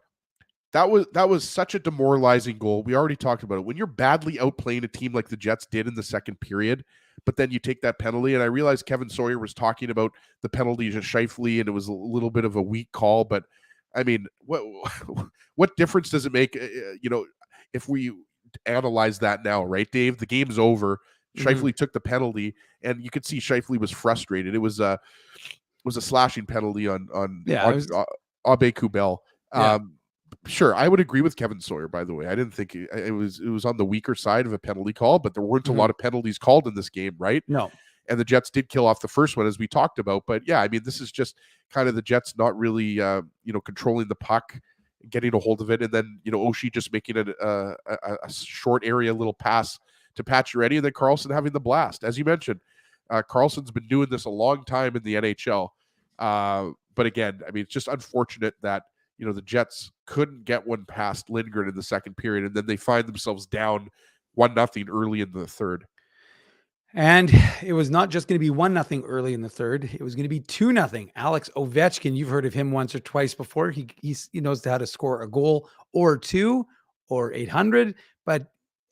that was such a demoralizing goal. We already talked about it. When you're badly outplaying a team like the Jets did in the second period, but then you take that penalty, and I realized Kevin Sawyer was talking about the penalty to Scheifele, and it was a little bit of a weak call. But I mean, what difference does it make? If we analyze that now, right, Dave? The game's over. Scheifele took the penalty, and you could see Scheifele was frustrated. It was a slashing penalty on Abe Kubel. Sure, I would agree with Kevin Sawyer, by the way. I didn't think it was on the weaker side of a penalty call, but there weren't a lot of penalties called in this game, right? No. And the Jets did kill off the first one, as we talked about. But yeah, I mean, this is just kind of the Jets not really, controlling the puck, getting a hold of it, and then Oshie just making a short area little pass to Pacioretty, and then Carlson having the blast. As you mentioned, Carlson's been doing this a long time in the NHL. But again, I mean, it's just unfortunate that the Jets couldn't get one past Lindgren in the second period, and then they find themselves down 1-0 early in the third. And it was not just going to be 1-0 early in the third. It was going to be 2-0. Alex Ovechkin, you've heard of him once or twice before. He knows how to score a goal or two or 800. But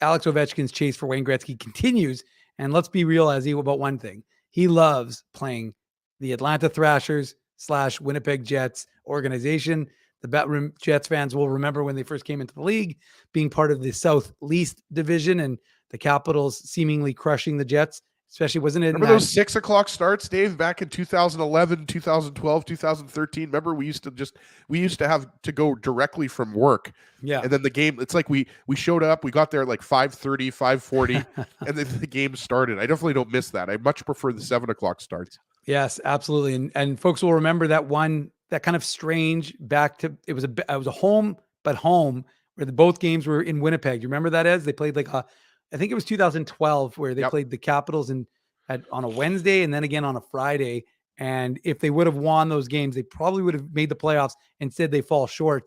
Alex Ovechkin's chase for Wayne Gretzky continues. And let's be real, as about one thing. He loves playing the Atlanta Thrashers / Winnipeg Jets organization. The Jets fans will remember when they first came into the league, being part of the Southeast Division and the Capitals seemingly crushing the Jets, especially wasn't it? Remember those 6 o'clock starts, Dave, back in 2011, 2012, 2013? Remember we used to have to go directly from work. Yeah. And then the game, it's like we showed up, we got there at like 5:30, 5:40, and then the game started. I definitely don't miss that. I much prefer the 7 o'clock starts. Yes, absolutely. And folks will remember that kind of strange it was a home where both games were in Winnipeg. You remember that, they played I think it was 2012 where they played the Capitals on a Wednesday and then again on a Friday. And if they would have won those games, they probably would have made the playoffs. Instead, they fall short.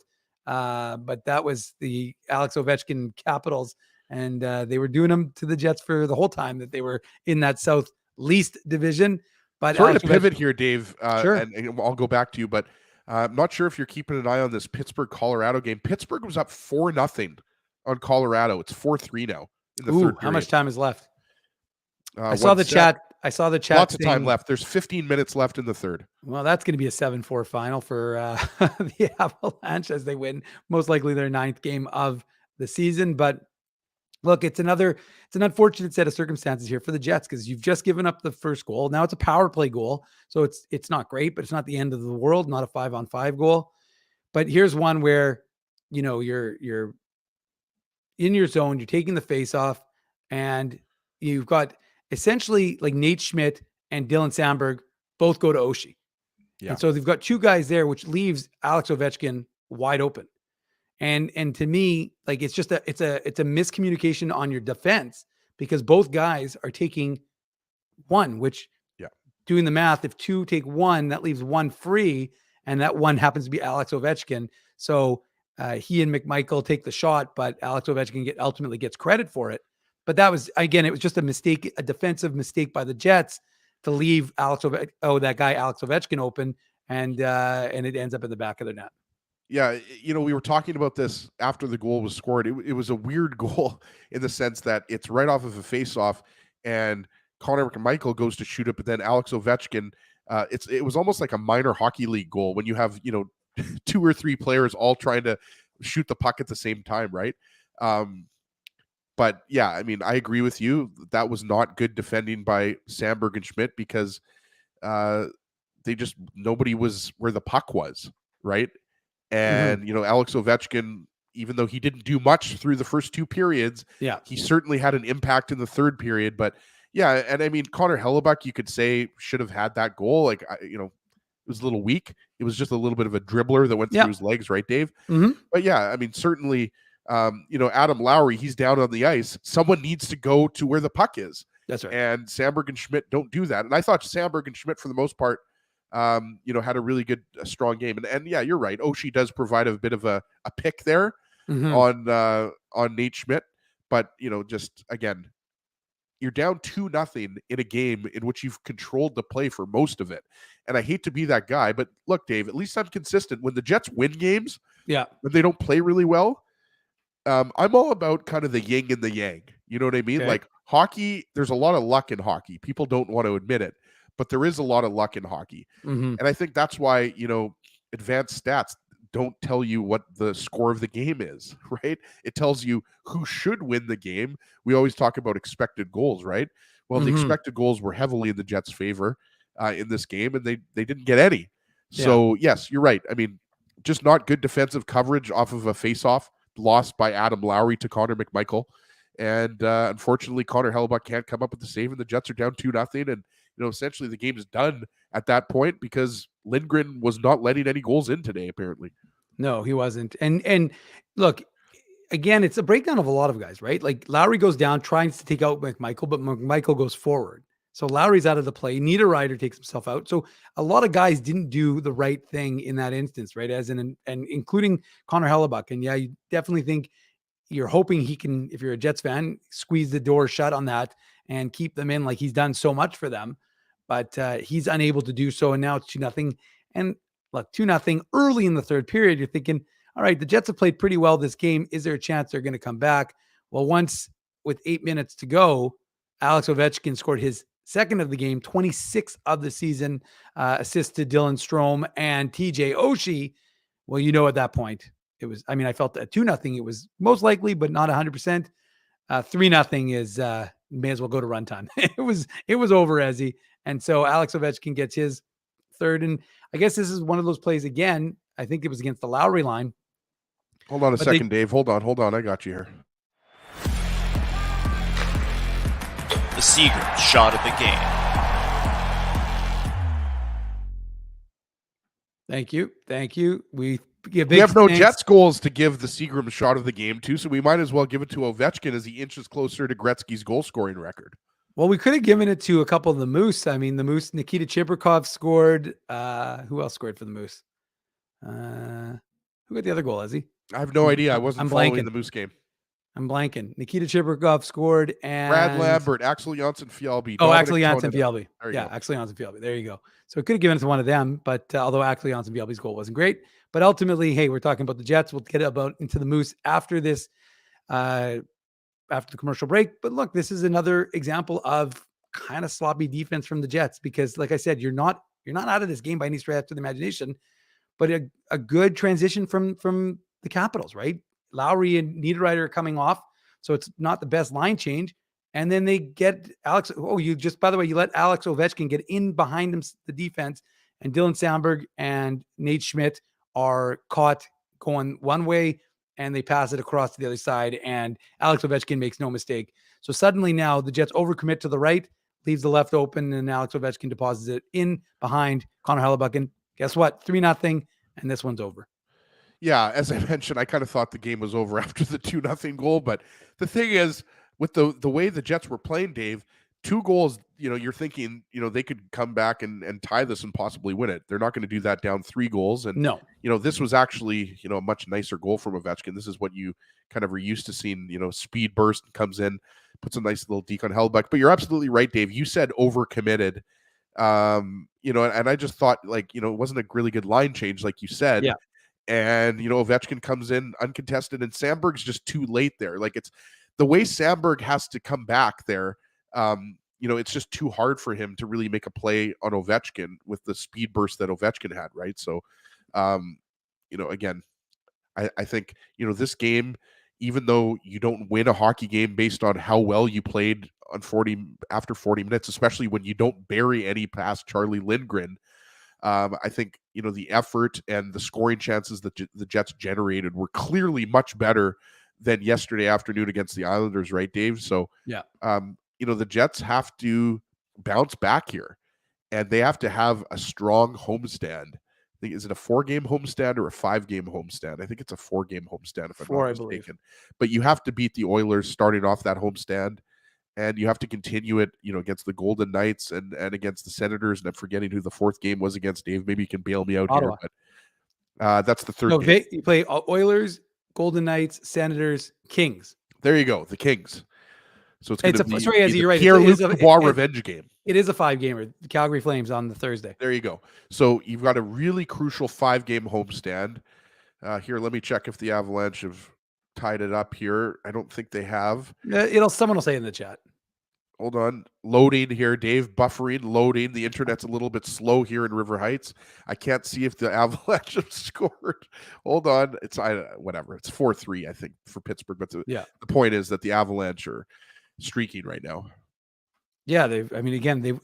But that was the Alex Ovechkin Capitals. And they were doing them to the Jets for the whole time that they were in that Southeast Division. But sorry to pivot here, Dave, sure. and I'll go back to you, but I'm not sure if you're keeping an eye on this Pittsburgh-Colorado game. Pittsburgh was up 4-0 on Colorado. It's 4-3 now in the third period. How much time is left? I saw the chat. Lots of time left. There's 15 minutes left in the third. Well, that's going to be a 7-4 final for the Avalanche as they win most likely their 9th game of the season. But look, it's an unfortunate set of circumstances here for the Jets because you've just given up the first goal. Now it's a power play goal. So it's not great, but it's not the end of the world, not a 5-on-5 goal. But here's one where, you're in your zone, you're taking the face off, and you've got essentially like Nate Schmidt and Dylan Sandberg both go to Oshie. Yeah. And so they've got two guys there, which leaves Alex Ovechkin wide open. And to me, like it's a miscommunication on your defense because both guys are taking one, which doing the math, if two take one, that leaves one free, and that one happens to be Alex Ovechkin. So he and McMichael take the shot, but Alex Ovechkin ultimately gets credit for it. But that was, again, it was just a mistake, a defensive mistake by the Jets to leave that guy Alex Ovechkin open, and it ends up in the back of the net. Yeah, we were talking about this after the goal was scored. It was a weird goal in the sense that it's right off of a face-off, and Connor McMichael goes to shoot it, but then Alex Ovechkin, it was almost like a minor hockey league goal when you have, 2 or 3 players all trying to shoot the puck at the same time, right? But yeah, I mean, I agree with you. That was not good defending by Sandberg and Schmidt because nobody was where the puck was, right? And, Alex Ovechkin, even though he didn't do much through the first 2 periods, he certainly had an impact in the third period. But yeah, and I mean, Connor Hellebuck, you could say, should have had that goal. Like, it was a little weak. It was just a little bit of a dribbler that went through his legs, right, Dave? Mm-hmm. But yeah, I mean, certainly, Adam Lowry, he's down on the ice. Someone needs to go to where the puck is. That's right. And Sandberg and Schmidt don't do that. And I thought Sandberg and Schmidt, for the most part, had a really good, strong game. And yeah, you're right. Oshie does provide a bit of a pick there on Nate Schmidt. But, just again, you're down 2-0 in a game in which you've controlled the play for most of it. And I hate to be that guy, but look, Dave, at least I'm consistent. When the Jets win games, when they don't play really well, I'm all about kind of the yin and the yang. You know what I mean? Okay. Like hockey, there's a lot of luck in hockey. People don't want to admit it, but there is a lot of luck in hockey. Mm-hmm. And I think that's why, advanced stats don't tell you what the score of the game is, right? It tells you who should win the game. We always talk about expected goals, right? Well, the expected goals were heavily in the Jets' favor in this game, and they didn't get any. So, yes, you're right. I mean, just not good defensive coverage off of a face-off lost by Adam Lowry to Connor McMichael. And unfortunately, Connor Hellebuck can't come up with the save, and the Jets are down 2-0. And, essentially the game is done at that point because Lindgren was not letting any goals in today, apparently. No, he wasn't. And look, again, it's a breakdown of a lot of guys, right? Like Lowry goes down, tries to take out McMichael, but McMichael goes forward. So Lowry's out of the play. Niederreiter takes himself out. So a lot of guys didn't do the right thing in that instance, right? And including Connor Hellebuck. And yeah, you definitely think you're hoping he can, if you're a Jets fan, squeeze the door shut on that and keep them in like he's done so much for them. But he's unable to do so. And now it's 2-0. And look, 2-0 early in the third period. You're thinking, all right, the Jets have played pretty well this game. Is there a chance they're going to come back? Well, once with 8 minutes to go, Alex Ovechkin scored his second of the game, 26th of the season, assist to Dylan Strome and TJ Oshie. Well, at that point, it was, I felt at 2-0, it was most likely, but not 100%. 3-0 is, may as well go to runtime. It was over, Ezzy. And so Alex Ovechkin gets his third. And I guess this is one of those plays again. I think it was against the Lowry line. Hold on a second, Dave. Hold on. I got you here. The Seagram shot of the game. Thank you. We have no Jets goals to give the Seagram shot of the game to, so we might as well give it to Ovechkin as he inches closer to Gretzky's goal scoring record. Well, we could have given it to a couple of the Moose. The Moose, Nikita Chibrikov scored. Who else scored for the Moose? Who got the other goal, Ezzy? I have no idea. I wasn't following the Moose game. I'm blanking. Nikita Chibrikov scored, and Brad Lambert, Axel Janssen-Fjällby. Axel Janssen-Fjällby. Axel Janssen-Fjällby. There you go. So it could have given it to one of them, but although Axel Janssen-Fjällby's goal wasn't great, but ultimately, hey, we're talking about the Jets. We'll get into the Moose after this, after the commercial break. But look, this is another example of kind of sloppy defense from the Jets because, like I said, you're not out of this game by any stretch of the imagination, but a good transition from the Capitals, right? Lowry and Niederreiter are coming off, so it's not the best line change. And then they get Alex. By the way, you let Alex Ovechkin get in behind him, the defense, and Dylan Sandberg and Nate Schmidt are caught going one way, and they pass it across to the other side. And Alex Ovechkin makes no mistake. So suddenly now the Jets overcommit to the right, leaves the left open, and Alex Ovechkin deposits it in behind Connor Hellebuck. Guess what? 3-0, and this one's over. Yeah, as I mentioned, I kind of thought the game was over after the 2-0 goal. But the thing is, with the way the Jets were playing, Dave, 2 goals, you're thinking, they could come back and tie this and possibly win it. They're not going to do that down 3 goals. And, no, this was actually, a much nicer goal from Ovechkin. This is what you kind of are used to seeing, speed burst, comes in, puts a nice little deke on Hellebuck. But you're absolutely right, Dave. You said overcommitted. And I just thought, it wasn't a really good line change, like you said. Yeah. And, Ovechkin comes in uncontested, and Sandberg's just too late there. It's the way Sandberg has to come back there. It's just too hard for him to really make a play on Ovechkin with the speed burst that Ovechkin had, right? So, again, I think, this game, even though you don't win a hockey game based on how well you played after 40 minutes, especially when you don't bury any past Charlie Lindgren, I think, the effort and the scoring chances that the Jets generated were clearly much better than yesterday afternoon against the Islanders, right, Dave? So, yeah, the Jets have to bounce back here, and they have to have a strong homestand. I think, is it a 4-game homestand or a 5-game homestand? I think it's a 4-game homestand, if I'm not mistaken. But you have to beat the Oilers starting off that homestand. And you have to continue it, against the Golden Knights and against the Senators. And I'm forgetting who the 4th game was against, Dave. Maybe you can bail me out Ottawa. Here. But that's the 3rd game. You play Oilers, Golden Knights, Senators, Kings. There you go, the Kings. So it's you're right. Pierre-Luc Dubois revenge game. It is a 5-gamer. The Calgary Flames on the Thursday. There you go. So you've got a really crucial 5-game homestand. Here, let me check if the Avalanche have tied it up here. I don't think they have. Someone will say in the chat. Hold on. Loading here, Dave. Buffering, loading. The internet's a little bit slow here in River Heights. I can't see if the Avalanche have scored. Hold on. It's whatever. It's 4-3, I think, for Pittsburgh. But the point is that the Avalanche are streaking right now. Yeah, they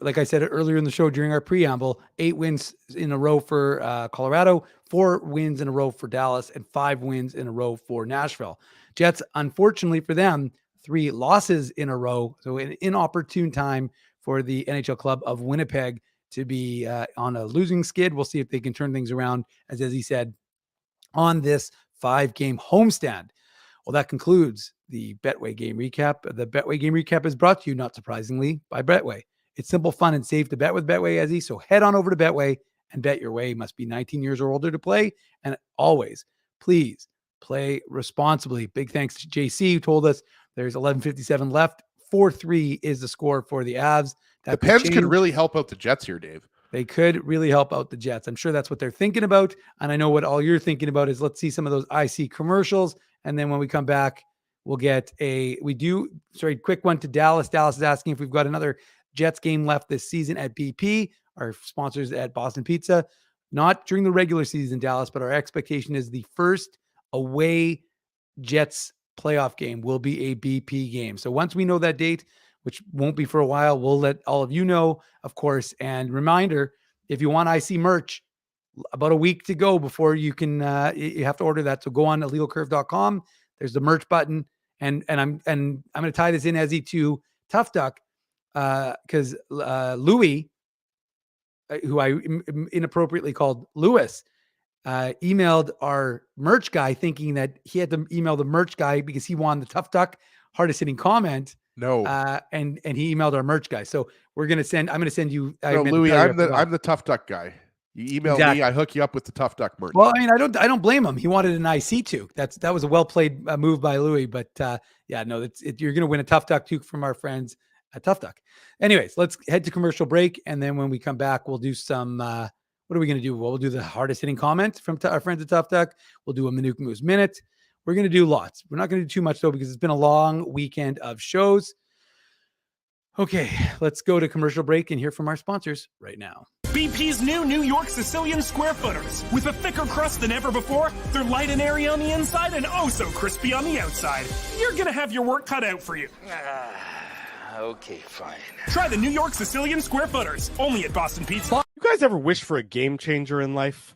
like I said earlier in the show during our preamble, 8 wins in a row for Colorado, 4 wins in a row for Dallas, and 5 wins in a row for Nashville. Jets, unfortunately for them, 3 losses in a row. So an inopportune time for the NHL club of Winnipeg to be on a losing skid. We'll see if they can turn things around, as he said, on this 5-game homestand. Well, that concludes the Betway game recap. The Betway game recap is brought to you, not surprisingly, by Betway. It's simple, fun, and safe to bet with Betway, so head on over to Betway and bet your way. Must be 19 years or older to play. And always, please play responsibly. Big thanks to JC, who told us there's 11:57 left. 4-3 is the score for the Avs. The Pens could really help out the Jets here, Dave. They could really help out the Jets. I'm sure that's what they're thinking about. And I know what all you're thinking about is let's see some of those IC commercials. And then when we come back, We'll get quick one to Dallas. Dallas is asking if we've got another Jets game left this season at BP, our sponsors at Boston Pizza. Not during the regular season, Dallas, but our expectation is the first away Jets playoff game will be a BP game. So once we know that date, which won't be for a while, we'll let all of you know, of course. And reminder, if you want IC merch, about a week to go before you can, you have to order that. So go on illegalcurve.com. There's the merch button. And I'm going to tie this in, Ezzy, to Tough Duck, because Louis, who I inappropriately called Lewis, emailed our merch guy thinking that he had to email the merch guy because he won the Tough Duck hardest hitting comment. No. And he emailed our merch guy. So I'm going to send you. No, Louis, I'm the Tough Duck guy. You email me, I hook you up with the Tough Duck merch. Well, I mean, I don't blame him. He wanted an IC too. That was a well played move by Louis. But you're going to win a Tough Duck toque from our friends at Tough Duck. Anyways, let's head to commercial break, and then when we come back, we'll do some. What are we going to do? Well, we'll do the hardest hitting comment from our friends at Tough Duck. We'll do a Manuk Moves Minute. We're going to do lots. We're not going to do too much though because it's been a long weekend of shows. Okay, let's go to commercial break and hear from our sponsors right now. BP's new New York Sicilian Square Footers. With a thicker crust than ever before, they're light and airy on the inside and oh so crispy on the outside. You're gonna have your work cut out for you. Okay, fine. Try the New York Sicilian Square Footers, only at Boston Pizza. You guys ever wish for a game changer in life?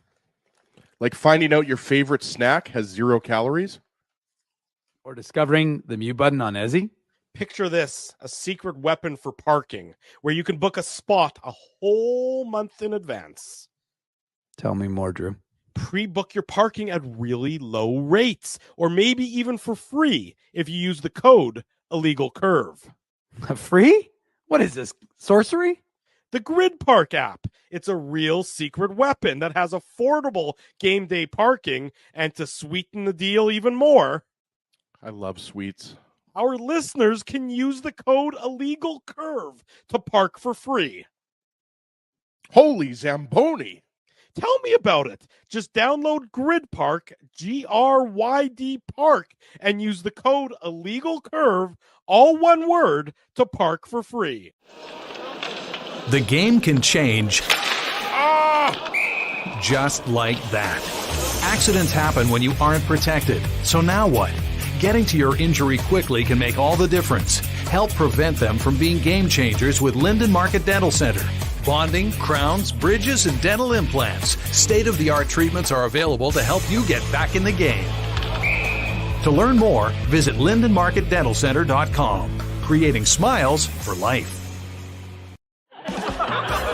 Like finding out your favorite snack has 0 calories? Or discovering the mute button on Ezzy? Picture this, a secret weapon for parking, where you can book a spot a whole month in advance. Tell me more, Drew. Pre-book your parking at really low rates, or maybe even for free if you use the code IllegalCurve. Free? What is this, sorcery? The Grid Park app. It's a real secret weapon that has affordable game day parking, and to sweeten the deal even more, I love sweets. Our listeners can use the code IllegalCurve to park for free. Holy Zamboni. Tell me about it. Just download Grid Park, GRYD Park, and use the code IllegalCurve, all one word, to park for free. The game can change just like that. Accidents happen when you aren't protected. So now what? Getting to your injury quickly can make all the difference. Help prevent them from being game changers with Linden Market Dental Center. Bonding, crowns, bridges, and dental implants. State-of-the-art treatments are available to help you get back in the game. To learn more, visit lindenmarketdentalcenter.com. Creating smiles for life.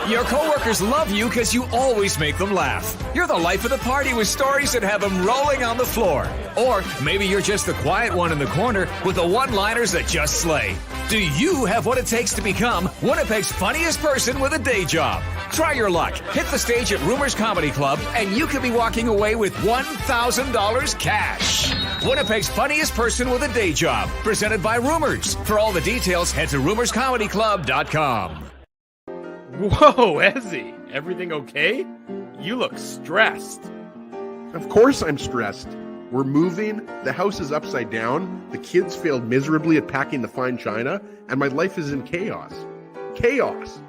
Your coworkers love you because you always make them laugh. You're the life of the party with stories that have them rolling on the floor. Or maybe you're just the quiet one in the corner with the one-liners that just slay. Do you have what it takes to become Winnipeg's funniest person with a day job? Try your luck. Hit the stage at Rumors Comedy Club, and you could be walking away with $1,000 cash. Winnipeg's funniest person with a day job. Presented by Rumors. For all the details, head to rumorscomedyclub.com. Whoa, Ezzy, everything okay? You look stressed. Of course I'm stressed. We're moving, the house is upside down, the kids failed miserably at packing the fine china, and my life is in chaos. Chaos!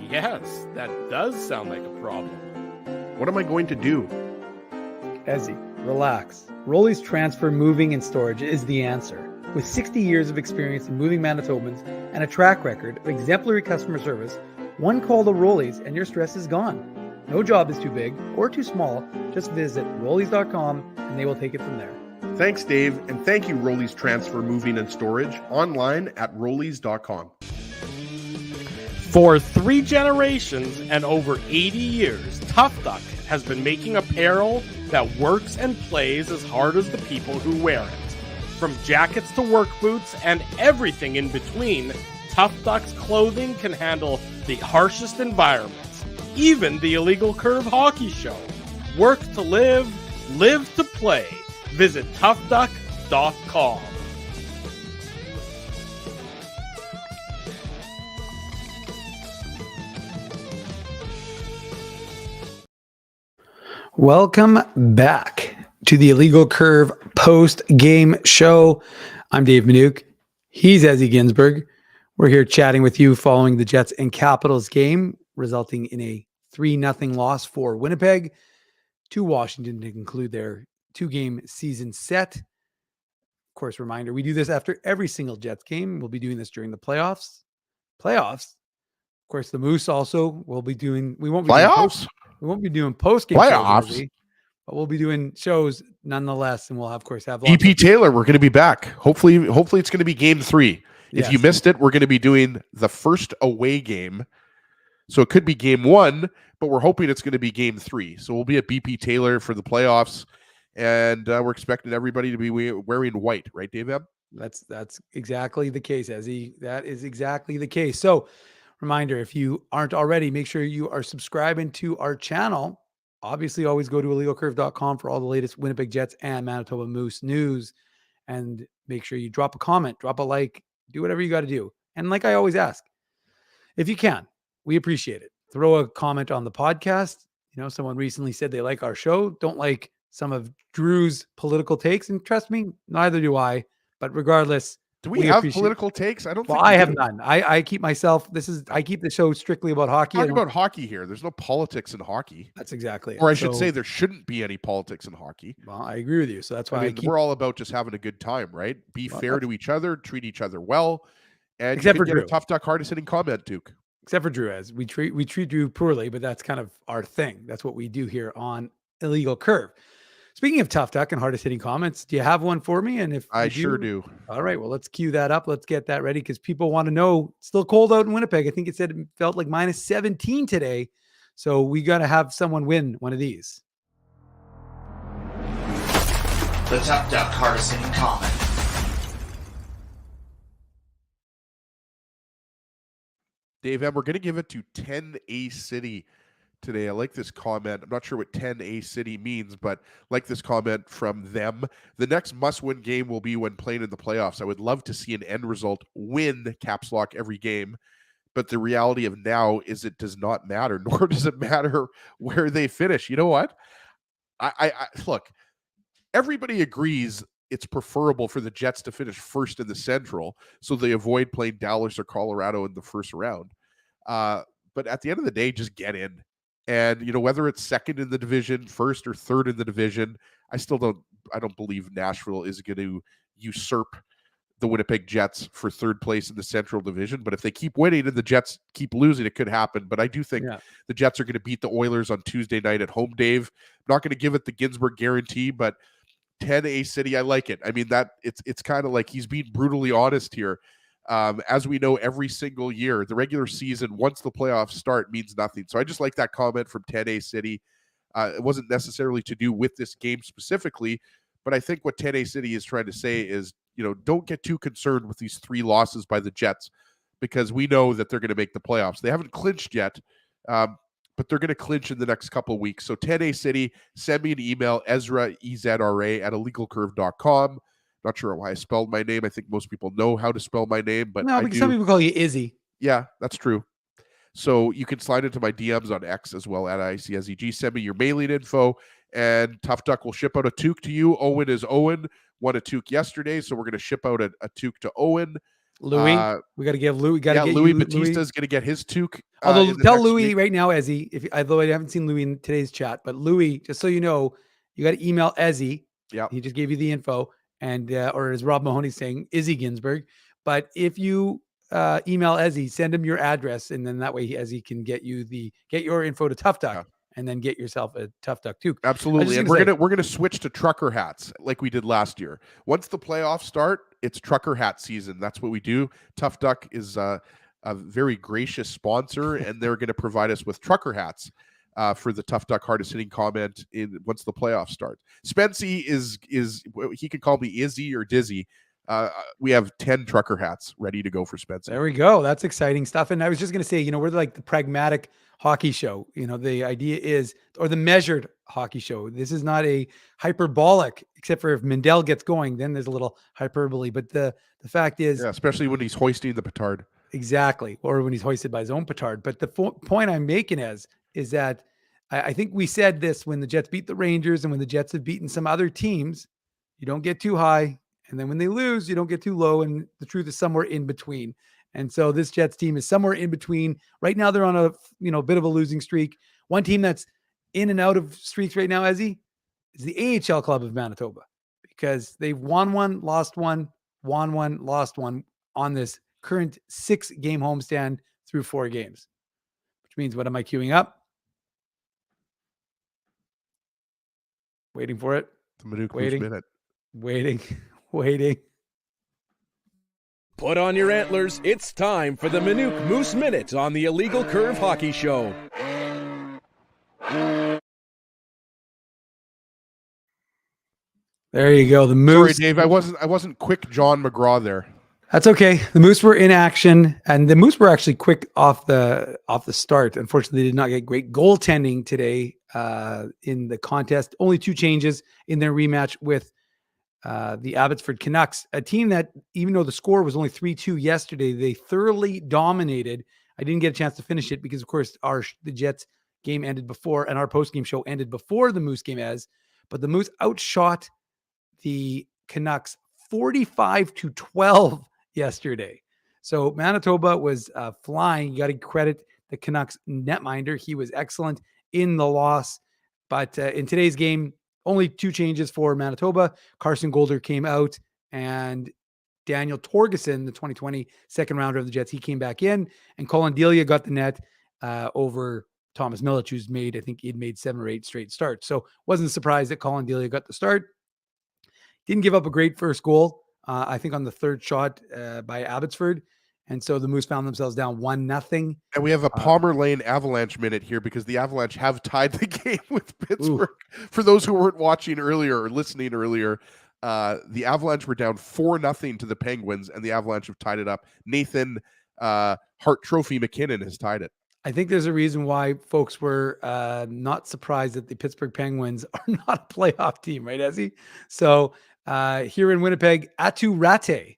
Yes, that does sound like a problem. What am I going to do? Ezzy, relax. Rolly's Transfer Moving and Storage is the answer. With 60 years of experience in moving Manitobans and a track record of exemplary customer service, one call to Rolly's and your stress is gone. No job is too big or too small. Just visit Rollies.com and they will take it from there. Thanks, Dave, and thank you, Rollies Transfer Moving and Storage, online at Rollies.com. For 3 generations and over 80 years, Tough Duck has been making apparel that works and plays as hard as the people who wear it. From jackets to work boots and everything in between, Tough Duck's clothing can handle the harshest environments, even the Illegal Curve hockey show. Work to live, live to play. Visit toughduck.com. Welcome back. to the Illegal Curve post-game show. I'm Dave Manouk. He's Ezzy Ginsburg. We're here chatting with you following the Jets and Capitals game, resulting in a 3-0 loss for Winnipeg to Washington to conclude their 2-game season set. Of course, reminder, we do this after every single Jets game. We'll be doing this during the playoffs. Of course, the Moose also will be doing, we won't be doing post-game playoffs. shows, but we'll be doing shows nonetheless, and we'll of course have EP Taylor, we're going to be back. Hopefully it's going to be game 3. If you missed it, we're going to be doing the first away game. So it could be game 1, but we're hoping it's going to be game 3. So we'll be at BP Taylor for the playoffs, and we're expecting everybody to be wearing white, right, Dave? That's exactly the case, Ezzy. That is exactly the case. So reminder, if you aren't already, make sure you are subscribing to our channel. Obviously, always go to illegalcurve.com for all the latest Winnipeg Jets and Manitoba Moose news. And make sure you drop a comment, drop a like, do whatever you got to do. And like I always ask, if you can, we appreciate it. Throw a comment on the podcast. You know, someone recently said they like our show, don't like some of Drew's political takes. And trust me, neither do I. But regardless, do we have political takes? I don't think I have none. I keep myself, I keep the show strictly about hockey. Talking about hockey here. There's no politics in hockey. That's exactly it. Or I should say there shouldn't be any politics in hockey. Well, I agree with you. So that's why we're all about just having a good time, right? Be fair to each other, treat each other well. And except for get Drew. A tough duck hardest hitting comment, Duke. Except for Drew, as we treat Drew poorly, but that's kind of our thing. That's what we do here on Illegal Curve. Speaking of tough duck and hardest hitting comments, do you have one for me? And if I sure do. All right, well, let's cue that up. Let's get that ready because people want to know. It's still cold out in Winnipeg. I think it said it felt like minus 17 today. So we got to have someone win one of these. The tough duck hardest hitting comment. Dave M., we're going to give it to 10A City today. I like this comment. I'm not sure what 10A City means, but like this comment from them. The next must-win game will be when playing in the playoffs. I would love to see an end result win, caps lock, every game. But the reality of now is it does not matter, nor does it matter where they finish. You know what? I look, everybody agrees it's preferable for the Jets to finish first in the Central so they avoid playing Dallas or Colorado in the first round. But at the end of the day, just get in. And, you know, whether it's second in the division, first or third in the division, I don't believe Nashville is going to usurp the Winnipeg Jets for third place in the Central Division. But if they keep winning and the Jets keep losing, it could happen. But I do think the Jets are going to beat the Oilers on Tuesday night at home, Dave. I'm not going to give it the Ginsburg guarantee, but 10A City, I like it. I mean, that it's kind of like he's being brutally honest here. As we know, every single year, the regular season, once the playoffs start, means nothing. So I just like that comment from 10A City. It wasn't necessarily to do with this game specifically, but I think what 10A City is trying to say is, you know, don't get too concerned with these 3 losses by the Jets because we know that they're going to make the playoffs. They haven't clinched yet, but they're going to clinch in the next couple of weeks. So 10A City, send me an email, Ezra, EZRA, at illegalcurve.com. Not sure why I spelled my name. I think most people know how to spell my name, but no, because some people call you Izzy. Yeah, that's true. So you can slide into my DMs on X as well at ICSEG. Send me your mailing info, and Tough Duck will ship out a toque to you. Owen is Owen. Won a toque yesterday, so we're going to ship out a toque to Owen. Louis, we got to give Louis. Louis Batista is going to get his toque. Although tell Louis right now, Ezzy, although I haven't seen Louis in today's chat, but Louis, just so you know, you got to email Ezzy. Yeah, he just gave you the info. And or as Rob Mahoney saying, Izzy Ginsburg. But if you email Ezzy, send him your address, and then that way Ezzy can get your info to Tough Duck, and then get yourself a Tough Duck too. Absolutely, and we're gonna switch to trucker hats like we did last year. Once the playoffs start, it's trucker hat season. That's what we do. Tough Duck is a very gracious sponsor, and they're going to provide us with trucker hats. For the Tough Duck hardest hitting comment once the playoffs start. Spency is he could call me Izzy or Dizzy. We have 10 trucker hats ready to go for Spencer. There we go. That's exciting stuff. And I was just going to say, you know, we're like the pragmatic hockey show. You know, the idea is, or the measured hockey show. This is not a hyperbolic, except for if Mindell gets going, then there's a little hyperbole. But the fact is, especially when he's hoisting the petard. Exactly. Or when he's hoisted by his own petard. But the point I'm making is that I think we said this when the Jets beat the Rangers and when the Jets have beaten some other teams, you don't get too high. And then when they lose, you don't get too low. And the truth is somewhere in between. And so this Jets team is somewhere in between. Right now, they're on a bit of a losing streak. One team that's in and out of streaks right now, Ezzy, is the AHL club of Manitoba, because they've won one, lost one, won one, lost one on this current 6-game homestand through 4 games, which means, what am I queuing up? Waiting for it. The Manuka Waiting. minute. Waiting. Put on your antlers. It's time for the Minuk Moose Minute on the Illegal Curve Hockey Show. There you go. The Moose. Sorry, Dave. I wasn't quick John McGraw there. That's okay. The Moose were in action, and the Moose were actually quick off the start. Unfortunately, they did not get great goaltending today in the contest. Only 2 changes in their rematch with the Abbotsford Canucks, a team that, even though the score was only 3-2 yesterday, they thoroughly dominated. I didn't get a chance to finish it because, of course, the Jets game ended before, and our post-game show ended before the Moose game but the Moose outshot the Canucks 45-12 yesterday. So Manitoba was flying. You got to credit the Canucks netminder. He was excellent in the loss. But in today's game, only 2 changes for Manitoba. Carson Golder came out, and Daniel Torgerson, the 2020 second rounder of the Jets, he came back in, and Colin Delia got the net over Thomas Milic, who's I think he'd made 7 or 8 straight starts. So wasn't surprised that Colin Delia got the start. Didn't give up a great first goal, I think on the 3rd shot by Abbotsford. And so the Moose found themselves down 1-0. And we have a Palmer Lane Avalanche minute here because the Avalanche have tied the game with Pittsburgh. For those who weren't watching earlier or listening earlier, the Avalanche were down 4-0 to the Penguins, and the Avalanche have tied it up. Nathan Hart Trophy McKinnon has tied it. I think there's a reason why folks were not surprised that the Pittsburgh Penguins are not a playoff team, right, Ezzy? So here in Winnipeg, Atu Rate,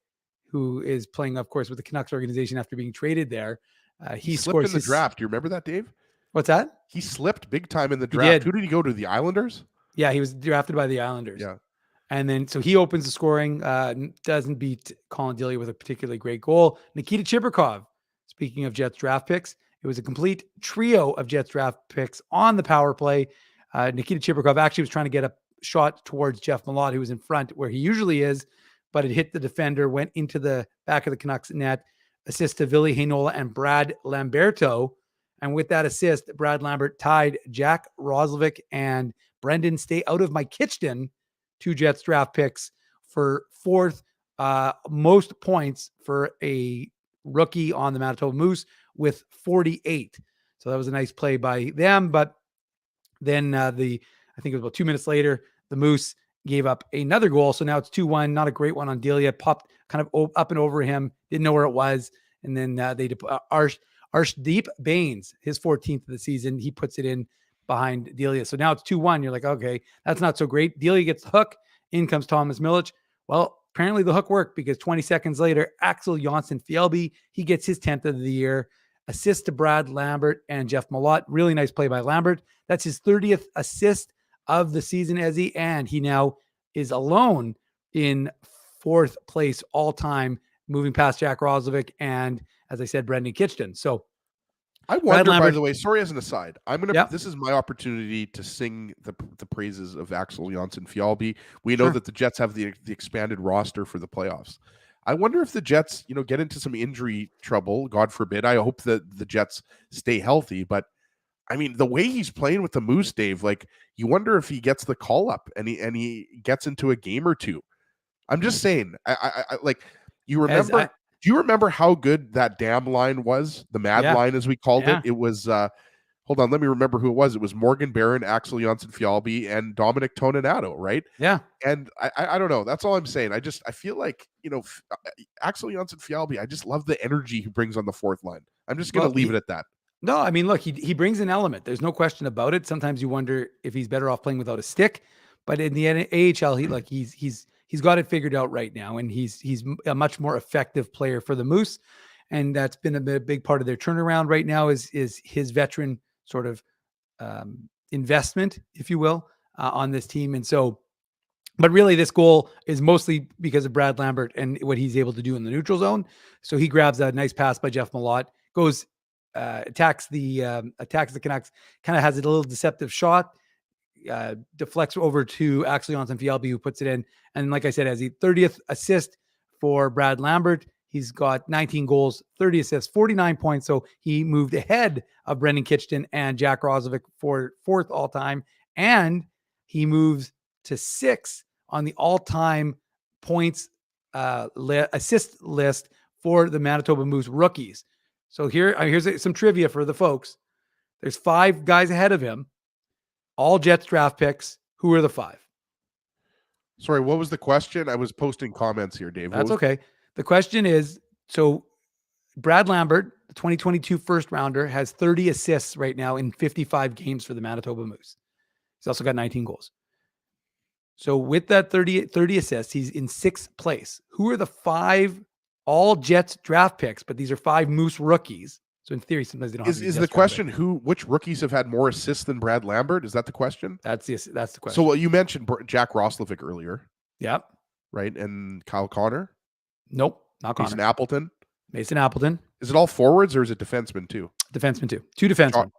who is playing, of course, with the Canucks organization after being traded there. He slipped in the draft. Do you remember that, Dave? What's that? He slipped big time in the draft. Who did he go to? The Islanders? Yeah, he was drafted by the Islanders. Yeah. And then, so he opens the scoring, doesn't beat Colin Delia with a particularly great goal. Nikita Chibrikov, speaking of Jets draft picks, it was a complete trio of Jets draft picks on the power play. Nikita Chibrikov actually was trying to get a shot towards Jeff Malott, who was in front where he usually is, but it hit the defender, went into the back of the Canucks net. Assist to Ville Heinola and Brad Lamberto. And with that assist, Brad Lambert tied Jack Roslovic and Brendan Stay out of my kitchen, 2 Jets draft picks, for 4th most points for a rookie on the Manitoba Moose with 48. So that was a nice play by them. But then I think it was about 2 minutes later, the Moose gave up another goal. So now it's 2-1, not a great one on Delia. Popped kind of up and over him, didn't know where it was. And then Arshdeep Baines, his 14th of the season, he puts it in behind Delia. So now it's 2-1. You're like, okay, that's not so great. Delia gets the hook. In comes Thomas Milic. Well, apparently the hook worked because 20 seconds later, Axel Jonsson-Fjällby, he gets his 10th of the year. Assist to Brad Lambert and Jeff Malott. Really nice play by Lambert. That's his 30th assist of the season, Ezzy, and he now is alone in 4th place all time, moving past Jack Roslovic and, as I said, Brendan Kitchen. So I wonder, by the way, sorry, as an aside, this is my opportunity to sing the praises of Axel Jonsson-Fjällby. We know that the Jets have the expanded roster for the playoffs. I wonder if the Jets, get into some injury trouble, God forbid. I hope that the Jets stay healthy, but I mean, the way he's playing with the Moose, Dave, like, you wonder if he gets the call up and he gets into a game or two. I'm just saying, I like, you remember, do you remember how good that damn line was? The mad line, as we called it. It was, hold on, let me remember who it was. It was Morgan Barron, Axel Jonsson-Fjällby, and Dominic Toninato, right? Yeah. And I don't know. That's all I'm saying. I feel like, Axel Jonsson-Fjällby, I just love the energy he brings on the 4th line. I'm just going to leave it at that. No, I mean, look, he brings an element. There's no question about it. Sometimes you wonder if he's better off playing without a stick, but in the AHL, he's got it figured out right now, and he's a much more effective player for the Moose, and that's been a big part of their turnaround right now. Is his veteran sort of investment, if you will, on this team. And so, but really this goal is mostly because of Brad Lambert and what he's able to do in the neutral zone. So he grabs a nice pass by Jeff Malott, goes, attacks the Canucks, kind of has a little deceptive shot, deflects over to actually on Fialbi, who puts it in. And like I said, as the 30th assist for Brad Lambert, he's got 19 goals, 30 assists, 49 points. So he moved ahead of Brendan Kitchen and Jack Roslovic for 4th all time. And he moves to 6 on the all-time points assist list for the Manitoba Moose rookies. So here's some trivia for the folks. There's 5 guys ahead of him, all Jets draft picks. Who are the 5? Sorry, what was the question? I was posting comments here, Dave. That's okay. The question is, so Brad Lambert, the 2022 first rounder, has 30 assists right now in 55 games for the Manitoba Moose. He's also got 19 goals. So with that 30 assists, he's in 6th place. Who are the 5 all Jets draft picks? But these are 5 Moose rookies. So in theory, sometimes they don't. Is the question which rookies have had more assists than Brad Lambert? Is that the question? That's the question. So you mentioned Jack Roslovic earlier. Yep. Right, and Kyle Connor. Nope, not Connor. Mason Appleton. Mason Appleton. Is it all forwards or is it defensemen too? Defensemen too. 2 defensemen.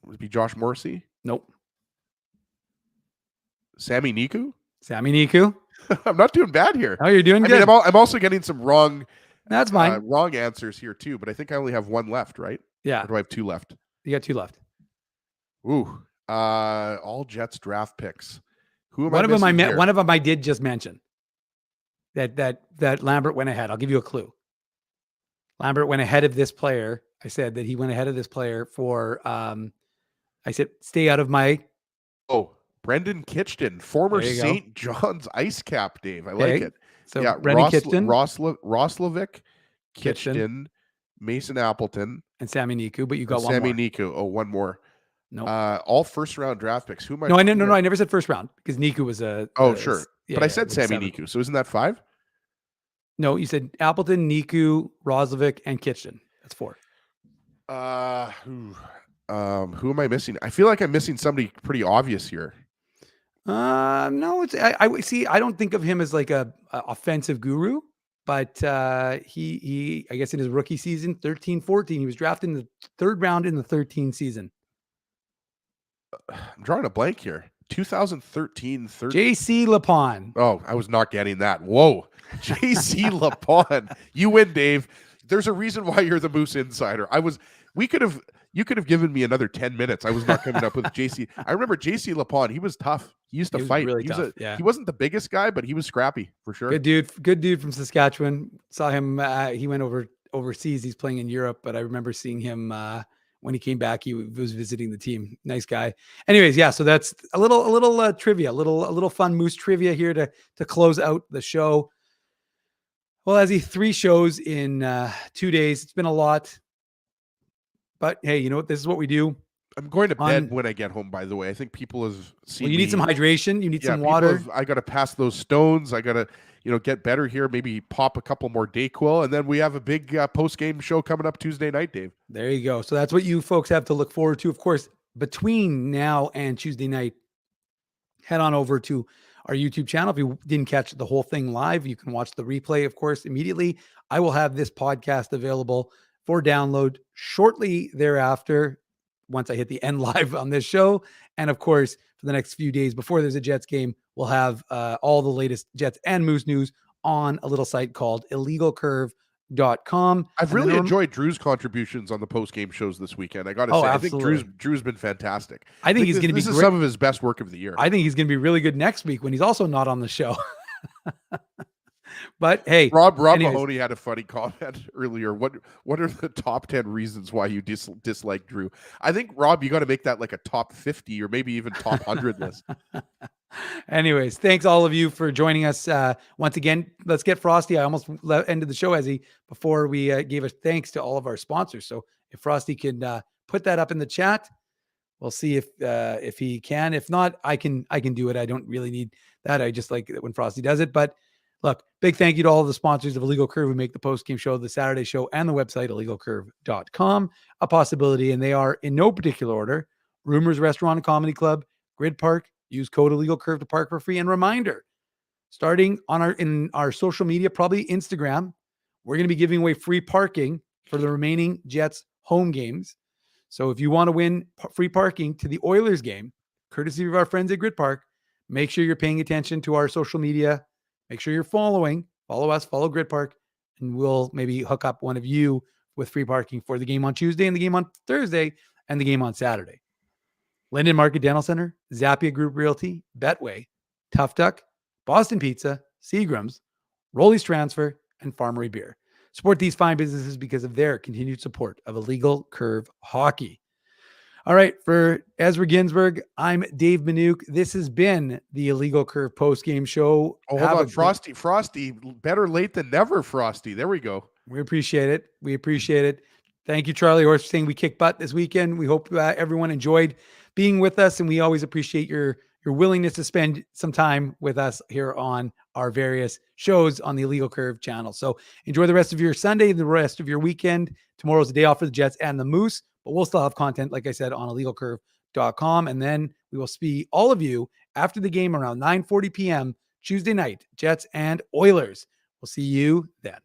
Would it be Josh Morrissey? Nope. Sammy Niku? Sammy Niku. I'm not doing bad here. Oh, you're doing good. I mean, I'm also getting some wrong. That's fine. Wrong answers here too, but I think I only have 1 left, right? Yeah. Or do I have 2 left? You got 2 left. Ooh. All Jets draft picks. Who am one I of them missing here? One of them I did just mention. That Lambert went ahead. I'll give you a clue. Lambert went ahead of this player. I said that he went ahead of this player for I said stay out of my. Oh, Brendan Kitchen, former St. John's Ice Cap, Dave. I like it. So yeah, Brendan Kitchen, Roslovic, Kitchen, Mason Appleton, and Sammy Niku. But you got one Sammy more. Niku. Oh, one more. No, all first round draft picks. Who am I? No, I never said first round because Niku was a. Oh, sure. But I said Sammy Niku. So isn't that 5? No, you said Appleton, Niku, Roslovic, and Kitchen. That's 4. Who am I missing? I feel like I'm missing somebody pretty obvious here. No, it's I see. I don't think of him as like a offensive guru, but he I guess in his rookie season, 13-14, he was drafted in the 3rd round in the 13 season. I'm drawing a blank here. 2013. JC Lapon. Oh, I was not getting that. Whoa. JC Lapon. You win, Dave. There's a reason why you're the Moose Insider. You could have given me another 10 minutes. I was not coming up with JC. I remember JC Lapon. He was tough. He used to fight. Really tough. He wasn't the biggest guy, but he was scrappy for sure. Good dude from Saskatchewan. Saw him. He went overseas. He's playing in Europe, but I remember seeing him when he came back. He was visiting the team. Nice guy. Anyways, yeah. So that's a little trivia, a little fun Moose trivia here to close out the show. Well, as 3 shows in 2 days, it's been a lot. But hey, you know what? This is what we do. I'm going to bed when I get home, by the way. I think people have seen you need some hydration. You need some water. I got to pass those stones. I got to, get better here. Maybe pop a couple more Dayquil. And then we have a big post-game show coming up Tuesday night, Dave. There you go. So that's what you folks have to look forward to. Of course, between now and Tuesday night, head on over to our YouTube channel. If you didn't catch the whole thing live, you can watch the replay, of course, immediately. I will have this podcast available for download shortly thereafter, once I hit the end live on this show. And of course, for the next few days before there's a Jets game, we'll have all the latest Jets and Moose news on a little site called illegalcurve.com. I've really enjoyed Drew's contributions on the post-game shows this weekend. I got to say, absolutely. I think Drew's been fantastic. I think he's going to be This is some of his best work of the year. I think he's going to be really good next week when he's also not on the show. But hey, Rob Mahoney had a funny comment earlier. What are the top 10 reasons why you dislike Drew? I think, Rob, you got to make that like a top 50 or maybe even top 100 list. Anyways, thanks all of you for joining us. Once again, let's get Frosty. I almost ended the show before we gave a thanks to all of our sponsors. So if Frosty can put that up in the chat, we'll see if he can. If not, I can do it. I don't really need that. I just like it when Frosty does it. But look, big thank you to all of the sponsors of Illegal Curve who make the post-game show, the Saturday show, and the website, illegalcurve.com, a possibility. And they are, in no particular order, Rumors Restaurant and Comedy Club, Grid Park. Use code Illegal Curve to park for free. And reminder, starting in our social media, probably Instagram, we're going to be giving away free parking for the remaining Jets home games. So if you want to win free parking to the Oilers game, courtesy of our friends at Grid Park, make sure you're paying attention to our social media. Make sure you're follow us, follow Grid Park, and we'll maybe hook up one of you with free parking for the game on Tuesday and the game on Thursday and the game on Saturday. Linden Market Dental Center, Zappia Group Realty, Betway, Tough Duck, Boston Pizza, Seagram's, Rolly's Transfer, and Farmery Beer. Support these fine businesses because of their continued support of Illegal Curve Hockey. All right, for Ezra Ginsburg, I'm Dave Minuk. This has been the Illegal Curve postgame show. Oh, hold on, Frosty, better late than never, Frosty. There we go. We appreciate it. Thank you, Charlie Horse, for saying we kicked butt this weekend. We hope everyone enjoyed being with us, and we always appreciate your willingness to spend some time with us here on our various shows on the Illegal Curve channel. So enjoy the rest of your Sunday, the rest of your weekend. Tomorrow's the day off for the Jets and the Moose, but we'll still have content, like I said, on illegalcurve.com. And then we will see all of you after the game around 9:40 p.m. Tuesday night, Jets and Oilers. We'll see you then.